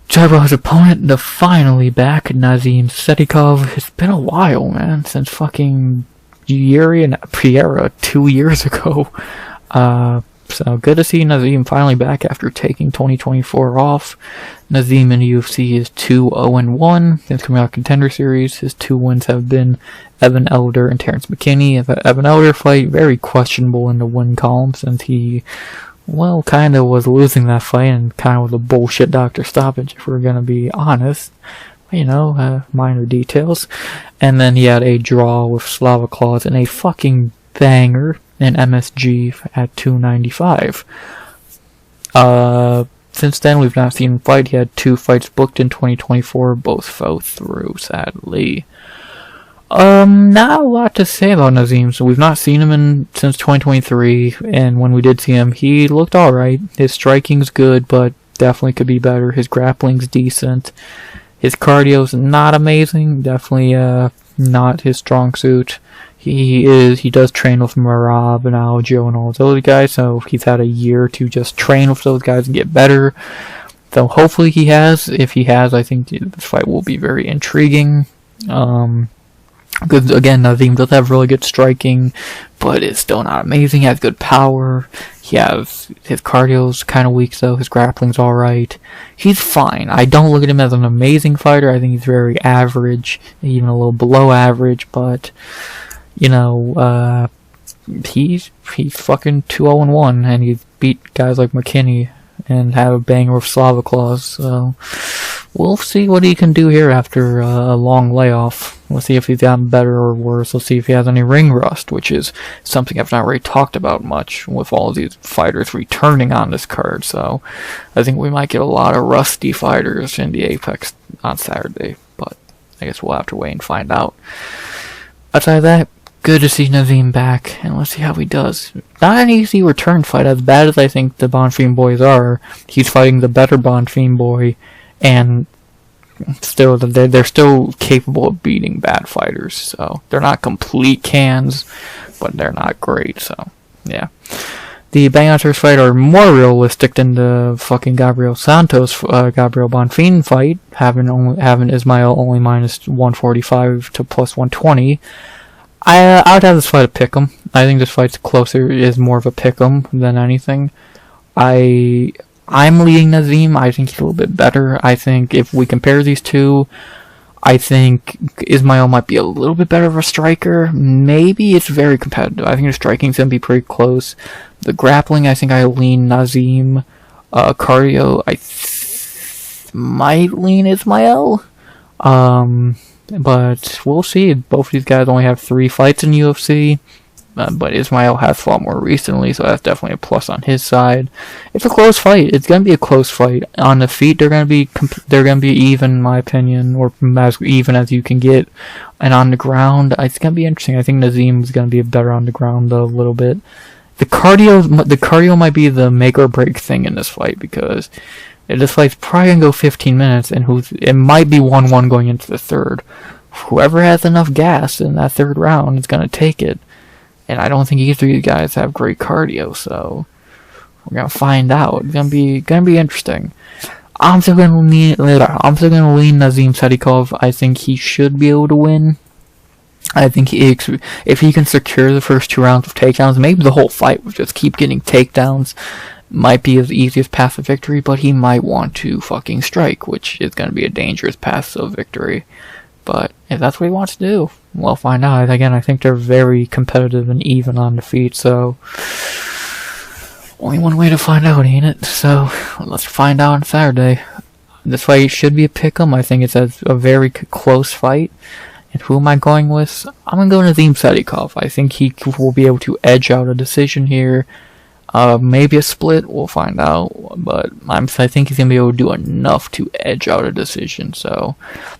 Jabrow's opponent, the finally back, Nazim Sadykhov. It's been a while, man, since fucking Vieira 2 years ago. So good to see Nazim finally back after taking 2024 off. Nazim in the UFC is 2-0-1 since coming out of Contender Series. His 2 wins have been Evan Elder and Terrence McKinney. The Evan Elder fight, very questionable in the win column since he, kind of was losing that fight and kind of was a bullshit doctor stoppage, if we're going to be honest. Minor details. And then he had a draw with Slava Claus in a fucking banger in MSG at 295. Since then, we've not seen him fight. He had 2 fights booked in 2024, both fell through, sadly. Not a lot to say about Nazim. So we've not seen him since 2023, and when we did see him, he looked alright. His striking's good, but definitely could be better. His grappling's decent. His cardio's not amazing. Definitely not his strong suit. He does train with Marab and Aljo and all those guys, so he's had a year to just train with those guys and get better. So hopefully he has. If he has, I think this fight will be very intriguing. Because again, Nazim does have really good striking, but it's still not amazing. He has good power. His cardio's kind of weak though. His grappling's alright. He's fine. I don't look at him as an amazing fighter. I think he's very average, even a little below average, but he's fucking 2-0-1, and he's beat guys like McKinney and had a banger with Slava Claus. So we'll see what he can do here after a long layoff. We'll see if he's gotten better or worse. We'll see if he has any ring rust, which is something I've not really talked about much with all of these fighters returning on this card. So I think we might get a lot of rusty fighters in the Apex on Saturday, but I guess we'll have to wait and find out. Outside of that, good to see Nazim back, and let's see how he does. Not an easy return fight, as bad as I think the Bonfim boys are. He's fighting the better Bonfim boy, and still, they're still capable of beating bad fighters. So they're not complete cans, but they're not great. So yeah, the Bang Hunters fight are more realistic than the fucking Gabriel Bonfim fight, having Ismael only minus 145 to plus 120. I would have this fight a pick'em. I think this fight's closer, is more of a pick'em than anything. I'm leading Nazim. I think he's a little bit better. I think if we compare these two, I think Ismael might be a little bit better of a striker. Maybe it's very competitive. I think the striking's going to be pretty close. The grappling, I think I lean Nazim. Cardio, I might lean Ismael. But we'll see. Both of these guys only have 3 fights in UFC. But Ismael has fought more recently, so that's definitely a plus on his side. It's a close fight. It's gonna be a close fight. On the feet, they're gonna be even, in my opinion, or as even as you can get. And on the ground, it's gonna be interesting. I think Nazim's gonna be better on the ground though, a little bit. The cardio might be the make or break thing in this fight, because this fight's probably gonna go 15 minutes, and it might be 1-1 going into the third. Whoever has enough gas in that third round is gonna take it. and I don't think either of you guys have great cardio, so we're gonna find out. It's gonna be interesting. I'm still gonna lean Nazim Sadykhov. I think he should be able to win. I think if he can secure the first 2 rounds of takedowns, maybe the whole fight would just keep getting takedowns. Might be his easiest path to victory, but he might want to fucking strike, which is going to be a dangerous path to victory. But if that's what he wants to do, we'll find out. Again, I think they're very competitive and even on the feet, so only one way to find out, ain't it? So let's find out on Saturday. This fight should be a pick'em. I think it's a very close fight. And who am I going with? I'm going to go Nazim Sadykhov. I think he will be able to edge out a decision here. Maybe a split, we'll find out. But I think he's going to be able to do enough to edge out a decision. So,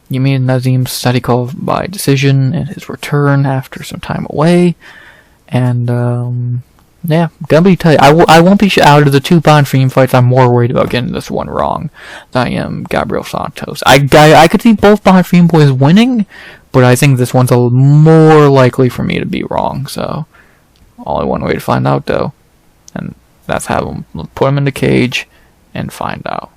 you mean Nazim Sadykhov by decision in his return after some time away. And, yeah, gonna be tight. I won't be out of the 2 Bonfim fights. I'm more worried about getting this one wrong than I am Gabriel Santos. I could see both Bonfim boys winning, but I think this one's a little more likely for me to be wrong. So, only one way to find out, though, and that's have him put him in the cage and find out.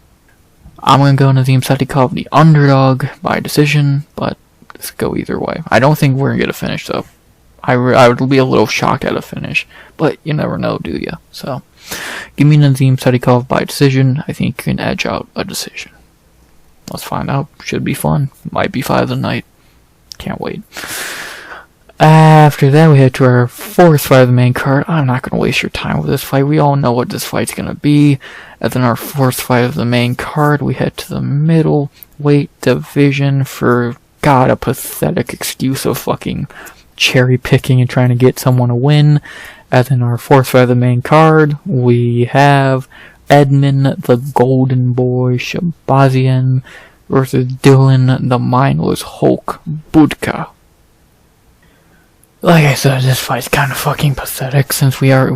I'm gonna go Nazim Sadykhov, the underdog by decision, but this could go either way. I don't think we're gonna get a finish though. I would be a little shocked at a finish, but you never know, do ya? So, give me Nazim Sadykhov by decision. I think you can edge out a decision. Let's find out. Should be fun. Might be 5 of the night. Can't wait. After that, we head to our 4th fight of the main card. I'm not going to waste your time with this fight. We all know what this fight's going to be. And then our 4th fight of the main card, we head to the middleweight division for, God, a pathetic excuse of fucking cherry picking and trying to get someone to win. And then our 4th fight of the main card, we have Edmen, the Golden Boy, Shahbazyan versus Dylan, the Mindless Hulk, Budka. Like I said, this fight's kind of fucking pathetic since we know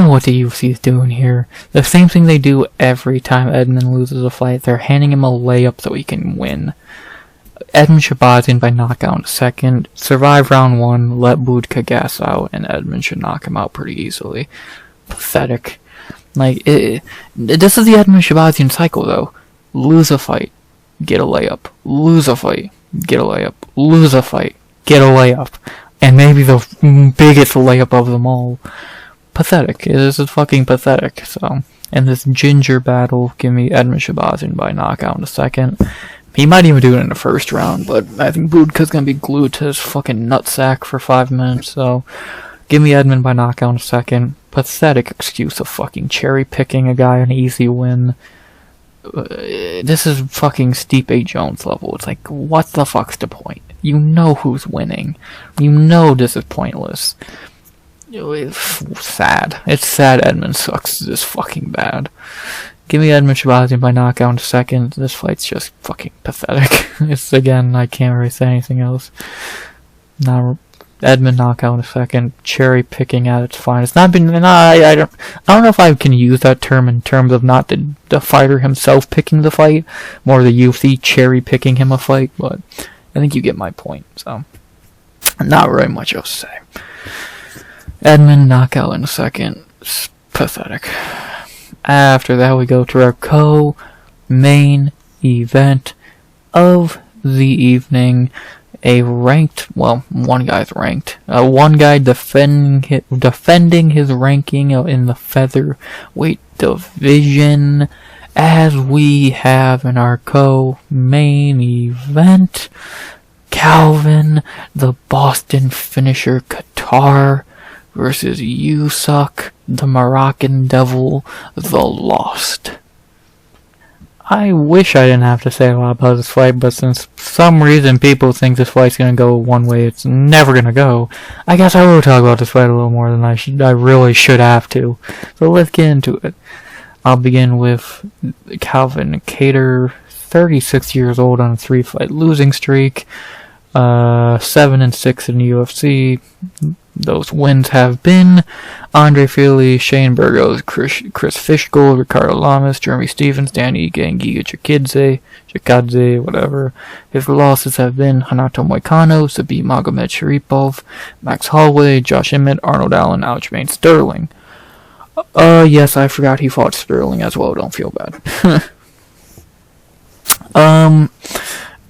what the UFC is doing here. The same thing they do every time Edmen loses a fight. They're handing him a layup so he can win. Edmen Shahbazyan by knockout in the 2nd. Survive round 1, let Budka gas out, and Edmen should knock him out pretty easily. Pathetic. Like, this is the Edmen Shahbazyan cycle, though. Lose a fight, get a layup. Lose a fight, get a layup. Lose a fight, get a layup. And maybe the biggest layup of them all. Pathetic. This is fucking pathetic. So, in this ginger battle, give me Edmen Shahbazyan by knockout in the 2nd. He might even do it in the 1st round, but I think Budka's gonna be glued to his fucking nutsack for 5 minutes, so give me Edmen by knockout in the 2nd. Pathetic excuse of fucking cherry picking a guy an easy win. This is fucking Stipe Jones level. It's like, what the fuck's the point? You know who's winning. You know this is pointless. It's sad. It's sad Edmen sucks this fucking bad. Give me Edmen Shahbazyan by knockout in the 2nd. This fight's just fucking pathetic. It's, again, I can't really say anything else. Now, Edmen knockout in the 2nd. Cherry picking at its finest. I don't know if I can use that term in terms of not the fighter himself picking the fight, more the UFC cherry picking him a fight, but I think you get my point, so not very much else to say. Edmen knockout in the 2nd. It's pathetic. After that, we go to our co-main event of the evening. A ranked, well, one guy's ranked. One guy defending his ranking in the featherweight division. As we have in our co-main event, Calvin, the Boston finisher Kattar, versus Youssef, the Moroccan Devil, the Lost. I wish I didn't have to say a lot about this fight, but since for some reason people think this fight's gonna go one way it's never gonna go, I guess I will talk about this fight a little more than I really should have to. So let's get into it. I'll begin with Calvin Kattar, 36 years old on a 3-fight losing streak, 7-6 in the UFC. Those wins have been Andre Fili, Shane Burgos, Chris Fishgold, Ricardo Lamas, Jeremy Stevens, Danny Gangi, Chikadze, whatever. His losses have been Hanato Moicano, Sabih Magomed Sharipov, Max Holloway, Josh Emmett, Arnold Allen, Aljamain Sterling. Yes, I forgot he fought Sterling as well, don't feel bad.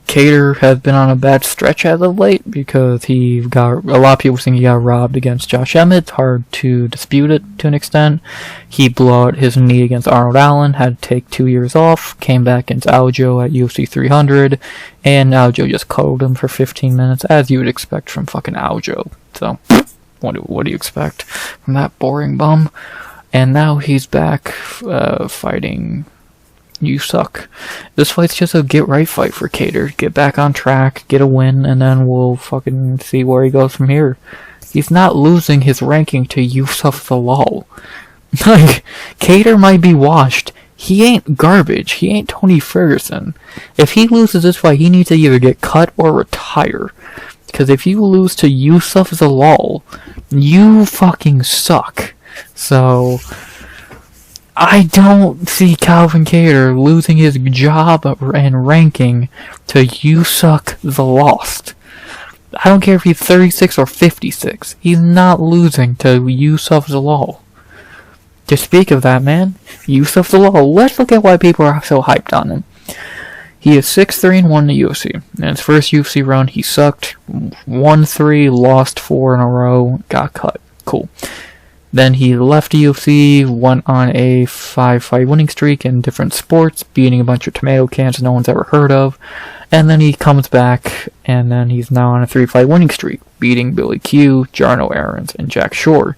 Kattar has been on a bad stretch as of late because a lot of people think he got robbed against Josh Emmett. It's hard to dispute it to an extent. He blew out his knee against Arnold Allen, had to take 2 years off, came back against Aljo at UFC 300, and Aljo just cuddled him for 15 minutes, as you would expect from fucking Aljo. So, what do you expect from that boring bum? And now he's back fighting You Suck. This fight's just a get-right fight for Kattar. Get back on track, get a win, and then we'll fucking see where he goes from here. He's not losing his ranking to Youssef Zalal. Like, Kattar might be washed. He ain't garbage. He ain't Tony Ferguson. If he loses this fight, he needs to either get cut or retire. Because if you lose to Youssef Zalal, you fucking suck. So, I don't see Calvin Kattar losing his job and ranking to Youssef Zalal. I don't care if he's 36 or 56. He's not losing to Youssef Zalal. To speak of that, man, Youssef Zalal, let's look at why people are so hyped on him. He is 6-3-1 in the UFC. In his first UFC run, he sucked. 1-3, lost 4 in a row, got cut. Cool. Then he left the UFC, went on a 5-fight winning streak in different sports, beating a bunch of tomato cans no one's ever heard of. And then he comes back, and then he's now on a 3-fight winning streak, beating Billy Q, Jarno Aarons, and Jack Shore.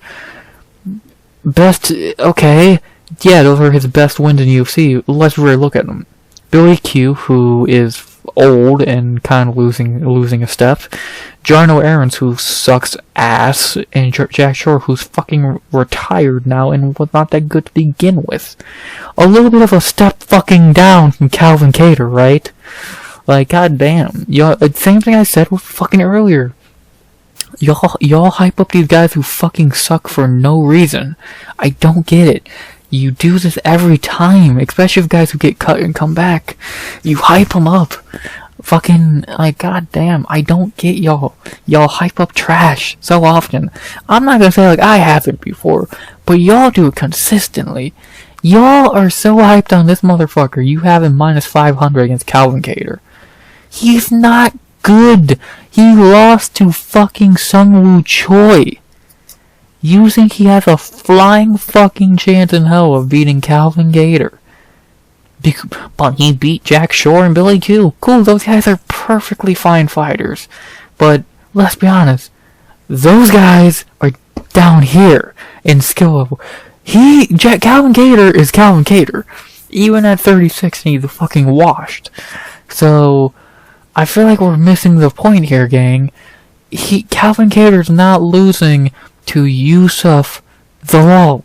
Okay, yeah, those are his best wins in UFC. Let's really look at them. Billy Q, who is old and kind of losing a step. Jarno Aarons, who sucks ass, and Jack Shore, who's fucking retired now and was not that good to begin with. A little bit of a step fucking down from Calvin Kattar, right? Like, goddamn. Same thing I said fucking earlier. Y'all hype up these guys who fucking suck for no reason. I don't get it. You do this every time, especially with guys who get cut and come back. You hype them up. Fucking, like, goddamn, I don't get y'all. Y'all hype up trash so often. I'm not gonna say, like, I haven't before, but y'all do it consistently. Y'all are so hyped on this motherfucker, you have him -500 against Calvin Kattar. He's not good. He lost to fucking Sung-Woo Choi. You think he has a flying fucking chance in hell of beating Calvin Kattar? But he beat Jack Shore and Billy Q. Cool, those guys are perfectly fine fighters. But, let's be honest, those guys are down here in skill level. Calvin Kattar is Calvin Kattar. Even at 36, he's fucking washed. So, I feel like we're missing the point here, gang. Calvin Kattar's not losing to Youssef Zalal.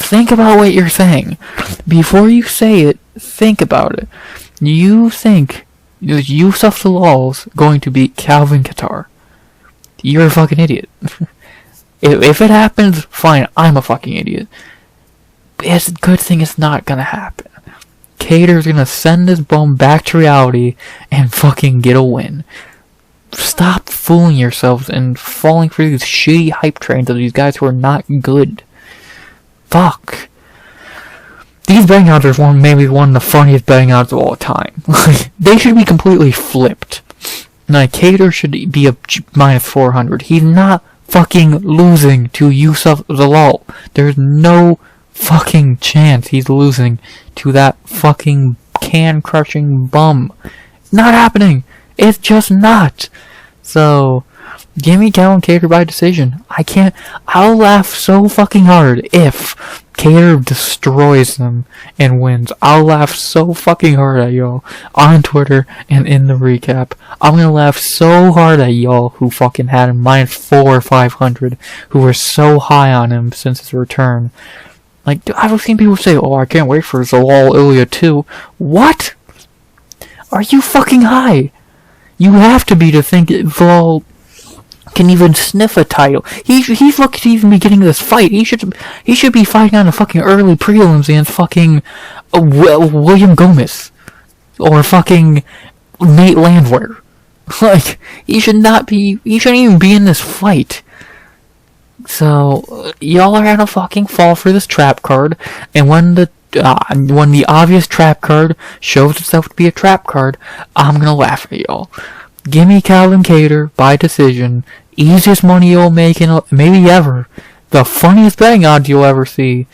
Think about what you're saying. Before you say it, think about it. You think Youssef Zalal's going to beat Calvin Kattar. You're a fucking idiot. If it happens, fine, I'm a fucking idiot. It's a good thing it's not gonna happen. Kattar's gonna send this bum back to reality and fucking get a win. Stop fooling yourselves and falling for these shitty hype trains of these guys who are not good. Fuck. These betting odds are maybe one of the funniest betting odds of all time. They should be completely flipped. Like, Kattar should be a -400. He's not fucking losing to Youssef Zalal. There's no fucking chance he's losing to that fucking can-crushing bum. Not happening. It's just not. So, give me Calvin Kattar by decision. I'll laugh so fucking hard if Kattar destroys them and wins. I'll laugh so fucking hard at y'all on Twitter and in the recap. I'm gonna laugh so hard at y'all who fucking had him -4 or 500, who were so high on him since his return. Like, I've seen people say, oh, I can't wait for Zalal Ilya 2. What? Are you fucking high? You have to be to think Zalal can even sniff a title. He's lucky to even be getting this fight. He should be fighting on the fucking early prelims against fucking William Gomez or fucking Nate Landwehr. Like, he shouldn't even be in this fight. So y'all are gonna fucking fall for this trap card, and when the obvious trap card shows itself to be a trap card, I'm gonna laugh at y'all. Give me Cavalcanti by decision. Easiest money you'll make in maybe ever. The funniest betting odds you'll ever see.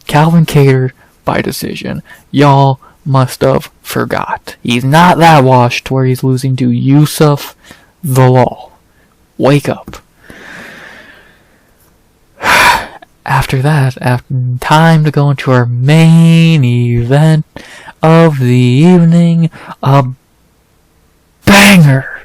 Cavalcanti by decision. Y'all must have forgot. He's not that washed where he's losing to Youssef Zalal. Wake up. After that, time to go into our main event of the evening. A banger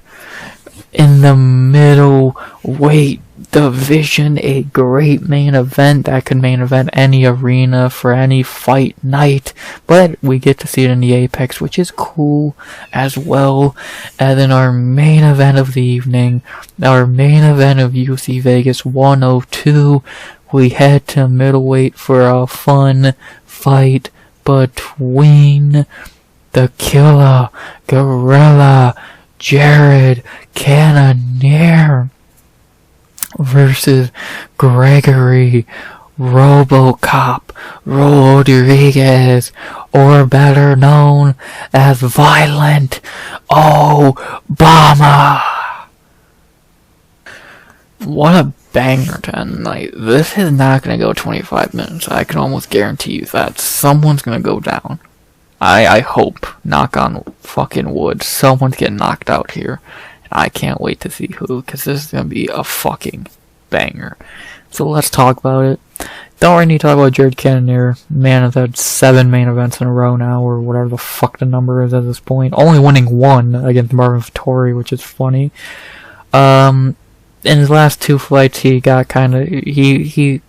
in the middleweight division. A great main event that could main event any arena for any fight night. But we get to see it in the Apex, which is cool as well. And then our main event of the evening, our main event of UFC Vegas 102. We head to middleweight for a fun fight between the killer gorilla Jared Cannonier versus Gregory RoboCop Rodrigues, or better known as Violent Obama. What a banger to end the night. This is not going to go 25 minutes. I can almost guarantee you that. Someone's going to go down. I hope, knock on fucking wood, someone's getting knocked out here. And I can't wait to see who, because this is going to be a fucking banger. So let's talk about it. Don't really need to talk about Jared Cannonier. Man has had 7 main events in a row now, or whatever the fuck the number is at this point. Only winning 1 against Marvin Vettori, which is funny. In his last 2 fights, he got kind of, he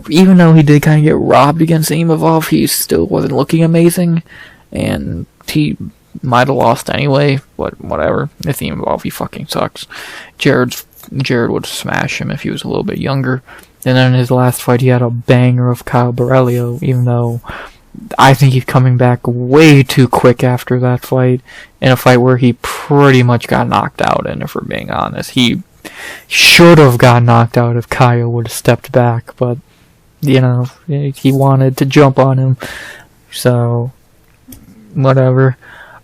even though he did kind of get robbed against Imavov, he still wasn't looking amazing, and he might have lost anyway, but whatever. If Imavov, he fucking sucks. Jared would smash him if he was a little bit younger. And then in his last fight, he had a banger of Kyle Borrello, even though I think he's coming back way too quick after that fight, in a fight where he pretty much got knocked out, and if we're being honest, he should have got knocked out if Kyle would have stepped back, but, you know, he wanted to jump on him, so, whatever.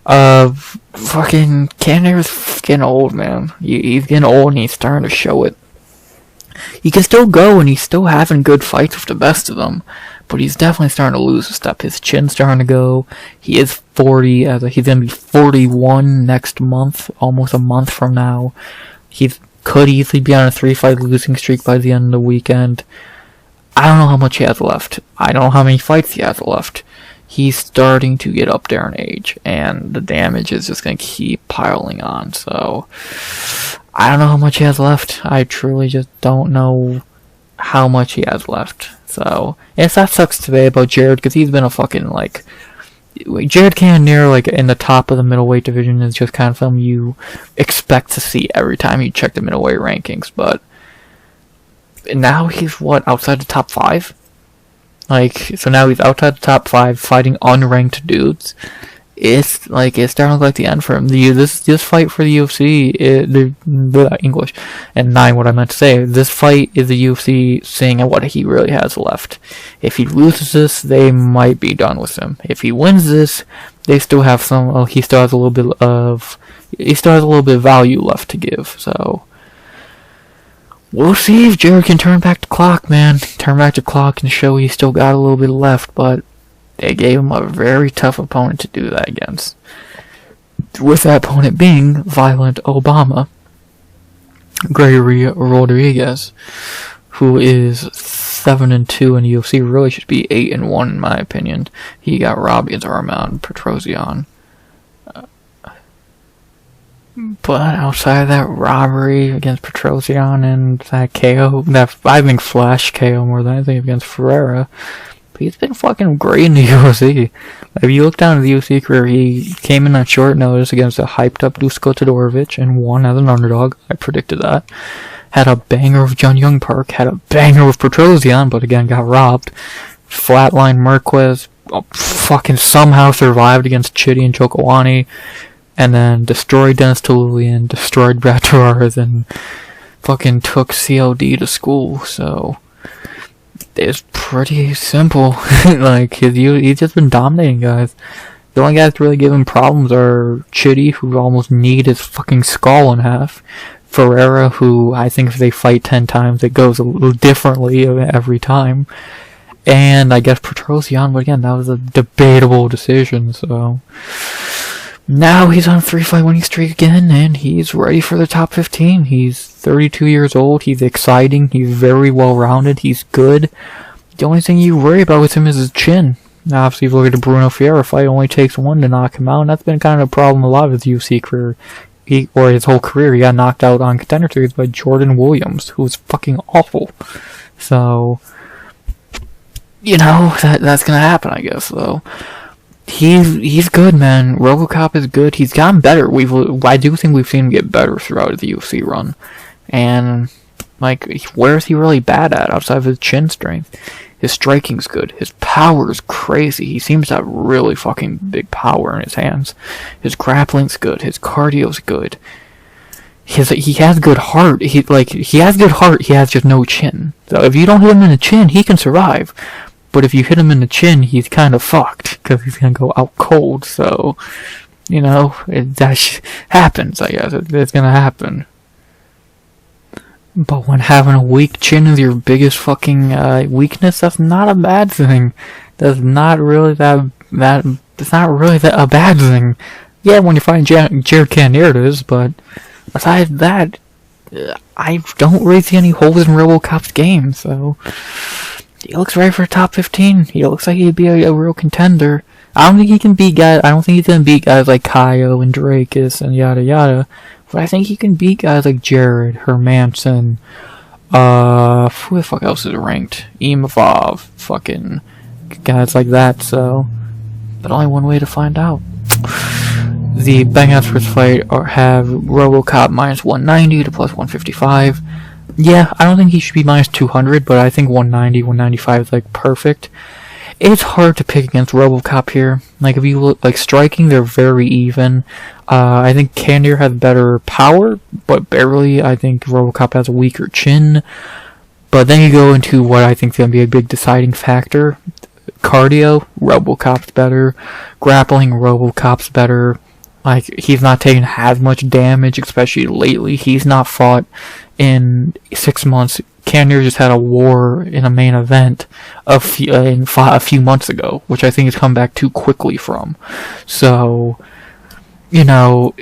Fucking Cannonier's getting old, man. He's getting old and he's starting to show it. He can still go and he's still having good fights with the best of them, but he's definitely starting to lose a step. His chin's starting to go. He is 40, he's going to be 41 next month, almost a month from now. He could easily be on a 3-fight losing streak by the end of the weekend. I don't know how much he has left. I don't know how many fights he has left. He's starting to get up there in age, and the damage is just going to keep piling on, so I don't know how much he has left. I truly just don't know how much he has left. So, yes, that sucks today about Jared, because he's been a fucking, like, Jared Cannonier, like, in the top of the middleweight division is just kind of something you expect to see every time you check the middleweight rankings, but now he's, outside the top 5? Like, so now he's outside the top 5, fighting unranked dudes. It's starting to look like the end for him. This fight for the UFC, the English, and 9, what I meant to say, this fight is the UFC seeing what he really has left. If he loses this, they might be done with him. If he wins this, they still have he still has a little bit of value left to give, so we'll see if Jared can turn back the clock, man. Turn back the clock and show he's still got a little bit left, but they gave him a very tough opponent to do that against. With that opponent being Violent Obama, Gregory Rodrigues, who is 7-2 in the UFC, really should be 8-1 in my opinion. He got robbed against Armand Petroski. But outside of that robbery against Petroski and that KO, that I think flash KO more than anything against Ferreira, he's been fucking great in the UFC. If you look down at the UFC career, he came in on short notice against a hyped up Dusko Todorovic and won as an underdog. I predicted that. had a banger with Jun Young Park, had a banger with Petroski, but again got robbed. Flatline Marquez, fucking somehow survived against Chitty and Chokawani, and then destroyed Dennis Tululian, destroyed Brad Torres, and fucking took COD to school. So it's pretty simple. Like, he's just been dominating guys. The only guys to really give him problems are Chitty, who almost kneed his fucking skull in half. Ferreira, who I think if they fight 10 times, it goes a little differently every time. And I guess Petroski, but again, that was a debatable decision, so... Now he's on a 3-fight winning streak again, and he's ready for the top 15. He's 32 years old, he's exciting, he's very well-rounded, he's good. The only thing you worry about with him is his chin. Now, obviously, if you look at the Bruno Vieira fight, it only takes one to knock him out, and that's been kind of a problem a lot of his UFC career. Or his whole career, he got knocked out on Contender Series by Jordan Williams, who was fucking awful. So, you know, that's gonna happen, I guess, though. He's good, man. RoboCop is good. He's gotten better. I do think we've seen him get better throughout the UFC run. And, like, where is he really bad at outside of his chin strength? His striking's good. His power's crazy. He seems to have really fucking big power in his hands. His grappling's good. His cardio's good. He has good heart. He has good heart. He has just no chin. So if you don't hit him in the chin, he can survive. But if you hit him in the chin, he's kind of fucked because he's gonna go out cold. So, you know, that happens. I guess it's gonna happen. But when having a weak chin is your biggest fucking weakness, that's not a bad thing. That's not really it's not really a bad thing. Yeah, when you're fighting Jared Cannonier it is, but besides that, I don't really see any holes in RoboCop's game, so he looks ready for top 15. He looks like he'd be a real contender. I don't think he can beat guys. I don't think he's gonna beat guys like Kaio and Drakus and yada yada. But I think he can beat guys like Jared, Hermanson, who the fuck else is ranked? Imavov, fucking guys like that, so... But only one way to find out. The betting odds for this fight have RoboCop minus 190 to plus 155. Yeah, I don't think he should be minus 200, but I think 190, 195 is, like, perfect. It's hard to pick against RoboCop here. Like, if you look, like, striking, they're very even. I think Cannonier has better power, but barely. I think RoboCop has a weaker chin. But then you go into what I think is going to be a big deciding factor. Cardio, RoboCop's better. Grappling, RoboCop's better. Like, he's not taking as much damage, especially lately. He's not fought in 6 months. Cannonier just had a war in a main event a few months ago, which I think has come back too quickly from. So, you know,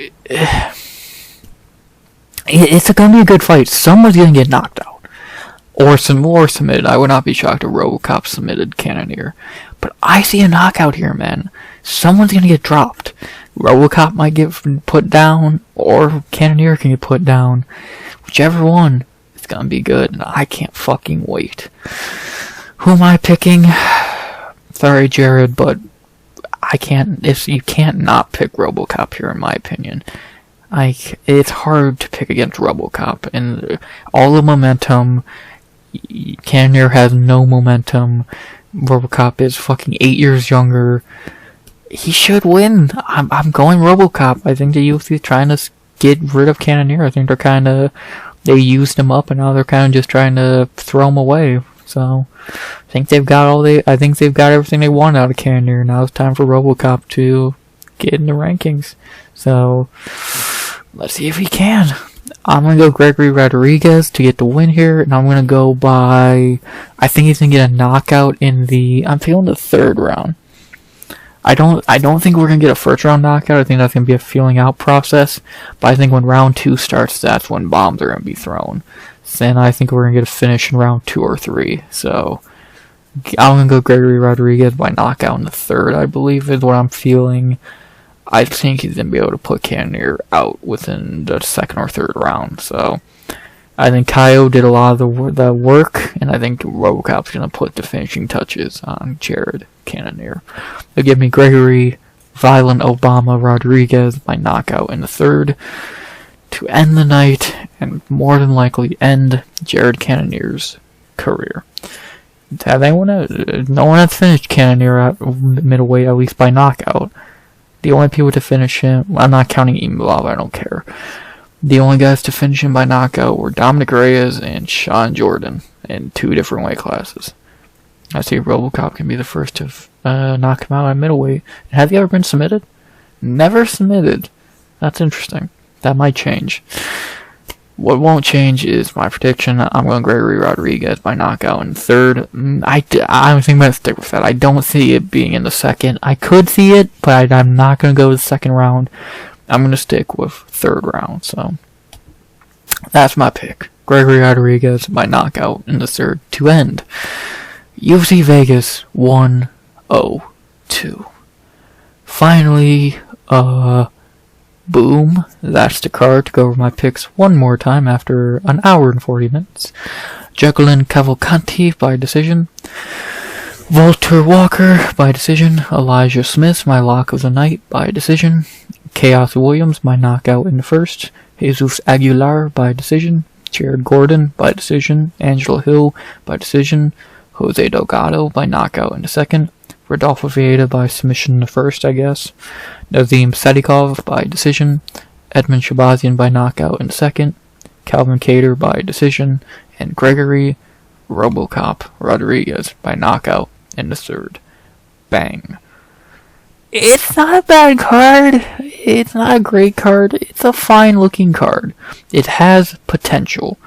it's going to be a good fight. Someone's going to get knocked out. Or submitted. I would not be shocked if RoboCop submitted Cannonier. But I see a knockout here, man. Someone's going to get dropped. RoboCop might get put down, or Cannonier can get put down. Whichever one, it's gonna be good, and I can't fucking wait. Who am I picking? Sorry, Jared, but I can't. You can't not pick RoboCop here, in my opinion. Like, it's hard to pick against RoboCop, and all the momentum. Cannonier has no momentum. RoboCop is fucking 8 years younger. He should win. I'm going RoboCop. I think the UFC is trying to get rid of Cannonier. I think they used him up, and now they're kind of just trying to throw him away. So I think they've got everything they want out of Cannonier. Now it's time for RoboCop to get in the rankings. So let's see if he can. I'm gonna go Gregory Rodrigues to get the win here, and I'm gonna go by. I think he's gonna get a knockout I'm feeling the third round. I don't think we're gonna get a first round knockout. I think that's gonna be a feeling out process. But I think when round 2 starts, that's when bombs are gonna be thrown. Then I think we're gonna get a finish in round 2 or 3. So I'm gonna go Gregory Rodrigues by knockout in the third, I believe, is what I'm feeling. I think he's gonna be able to put Cannonier out within the second or third round. So I think Kaio did a lot of the work, and I think RoboCop's gonna put the finishing touches on Jared Cannonier. They'll give me Gregory, Violent Obama Rodrigues by knockout in the third. to end the night and more than likely end Jared Cannonier's career. No one has finished Cannonier at middleweight, at least by knockout. The only people to finish him, I'm not counting Imlov, I don't care. The only guys to finish him by knockout were Dominic Reyes and Sean Jordan in 2 different weight classes. I see RoboCop can be the first to knock him out at middleweight. Have you ever been submitted? Never submitted. That's interesting. That might change. What won't change is my prediction. I'm going Gregory Rodrigues by knockout in 3rd. I'm thinking about to stick with that. I don't see it being in the 2nd. I could see it, but I'm not going to go to the 2nd round. I'm going to stick with 3rd round. So that's my pick. Gregory Rodrigues by knockout in the 3rd to end UFC Vegas 102. Finally, boom, that's the card. To go over my picks one more time after an hour and 40 minutes. Jacqueline Cavalcanti by decision. Valter Walker by decision. Elijah Smith, my lock of the night, by decision. Khaos Williams, by knockout in the 1st. Jesus Aguilar by decision. Jared Gordon by decision. Angela Hill by decision. Jose Delgado by knockout in the 2nd. Rodolfo Vieira by submission in the 1st, I guess. Nazim Sadykhov by decision. Edmen Shahbazyan by knockout in the 2nd. Cavalcanti by decision. And Gregory RoboCop Rodrigues by knockout in the 3rd. Bang. It's not a bad card. It's not a great card. It's a fine looking card. It has potential.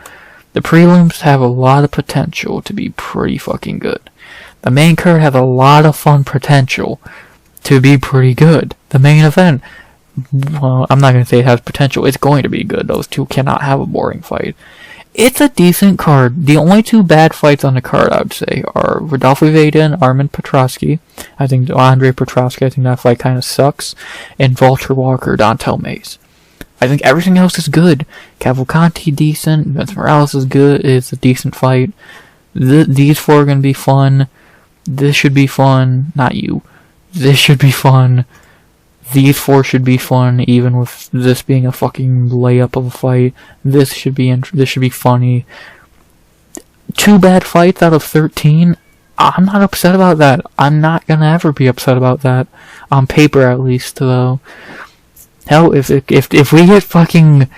The prelims have a lot of potential to be pretty fucking good. The main card has a lot of fun potential to be pretty good. The main event, well, I'm not going to say it has potential. It's going to be good. Those two cannot have a boring fight. It's a decent card. The only 2 bad fights on the card, I would say, are Rodolfo Vieira and Armin Petroski. I think Andre Petroski, I think that fight kind of sucks. And Valter Walker, Dontel Mays. I think everything else is good. Cavalcanti, decent. Vince Morales is good. It's a decent fight. These 4 are going to be fun. This should be fun. Not you. This should be fun. These 4 should be fun, even with this being a fucking layup of a fight. This should be funny. 2 bad fights out of 13. I'm not upset about that. I'm not gonna ever be upset about that. On paper, at least, though. Hell, if we get fucking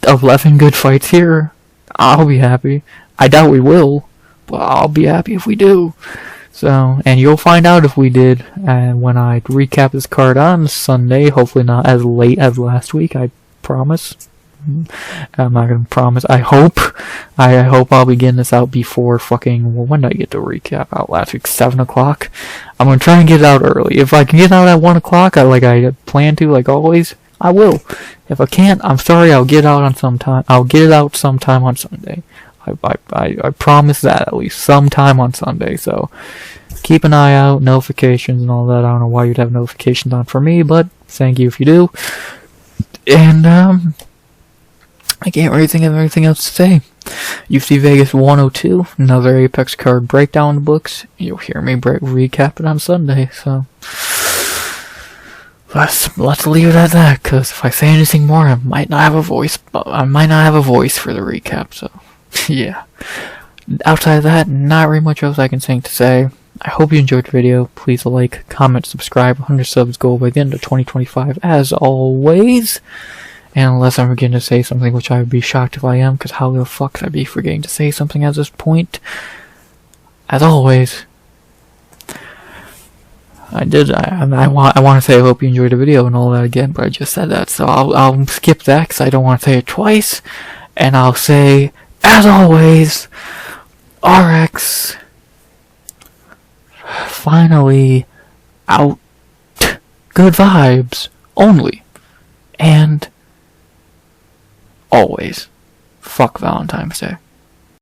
11 good fights here, I'll be happy. I doubt we will, but I'll be happy if we do. So, and you'll find out if we did when I recap this card on Sunday. Hopefully not as late as last week, I promise. I'm not gonna promise. I hope I'll be getting this out before fucking, well, when did I get the recap out last week? 7 o'clock? I'm gonna try and get it out early. If I can get it out at 1 o'clock, like I plan to, like always, I will. If I can't, I'm sorry, I'll get it out on sometime. I'll get it out sometime on Sunday. I promise that, at least sometime on Sunday. So keep an eye out, notifications and all that. I don't know why you'd have notifications on for me, but thank you if you do. And I can't really think of anything else to say. UFC Vegas 102, another Apex card breakdown in the books. You'll hear me recap it on Sunday. So let's leave it at that, because if I say anything more, I might not have a voice. I might not have a voice for the recap. So yeah. Outside of that, not really much else I can think to say. I hope you enjoyed the video. Please like, comment, subscribe. 100 subs goal by the end of 2025, as always. And unless I'm forgetting to say something, which I would be shocked if I am, because how the fuck could I be forgetting to say something at this point? As always, I want to say I hope you enjoyed the video and all that again, but I just said that, so I'll skip that because I don't want to say it twice. And I'll say, as always, RX finally out. Good vibes only. And always, fuck Valentine's Day.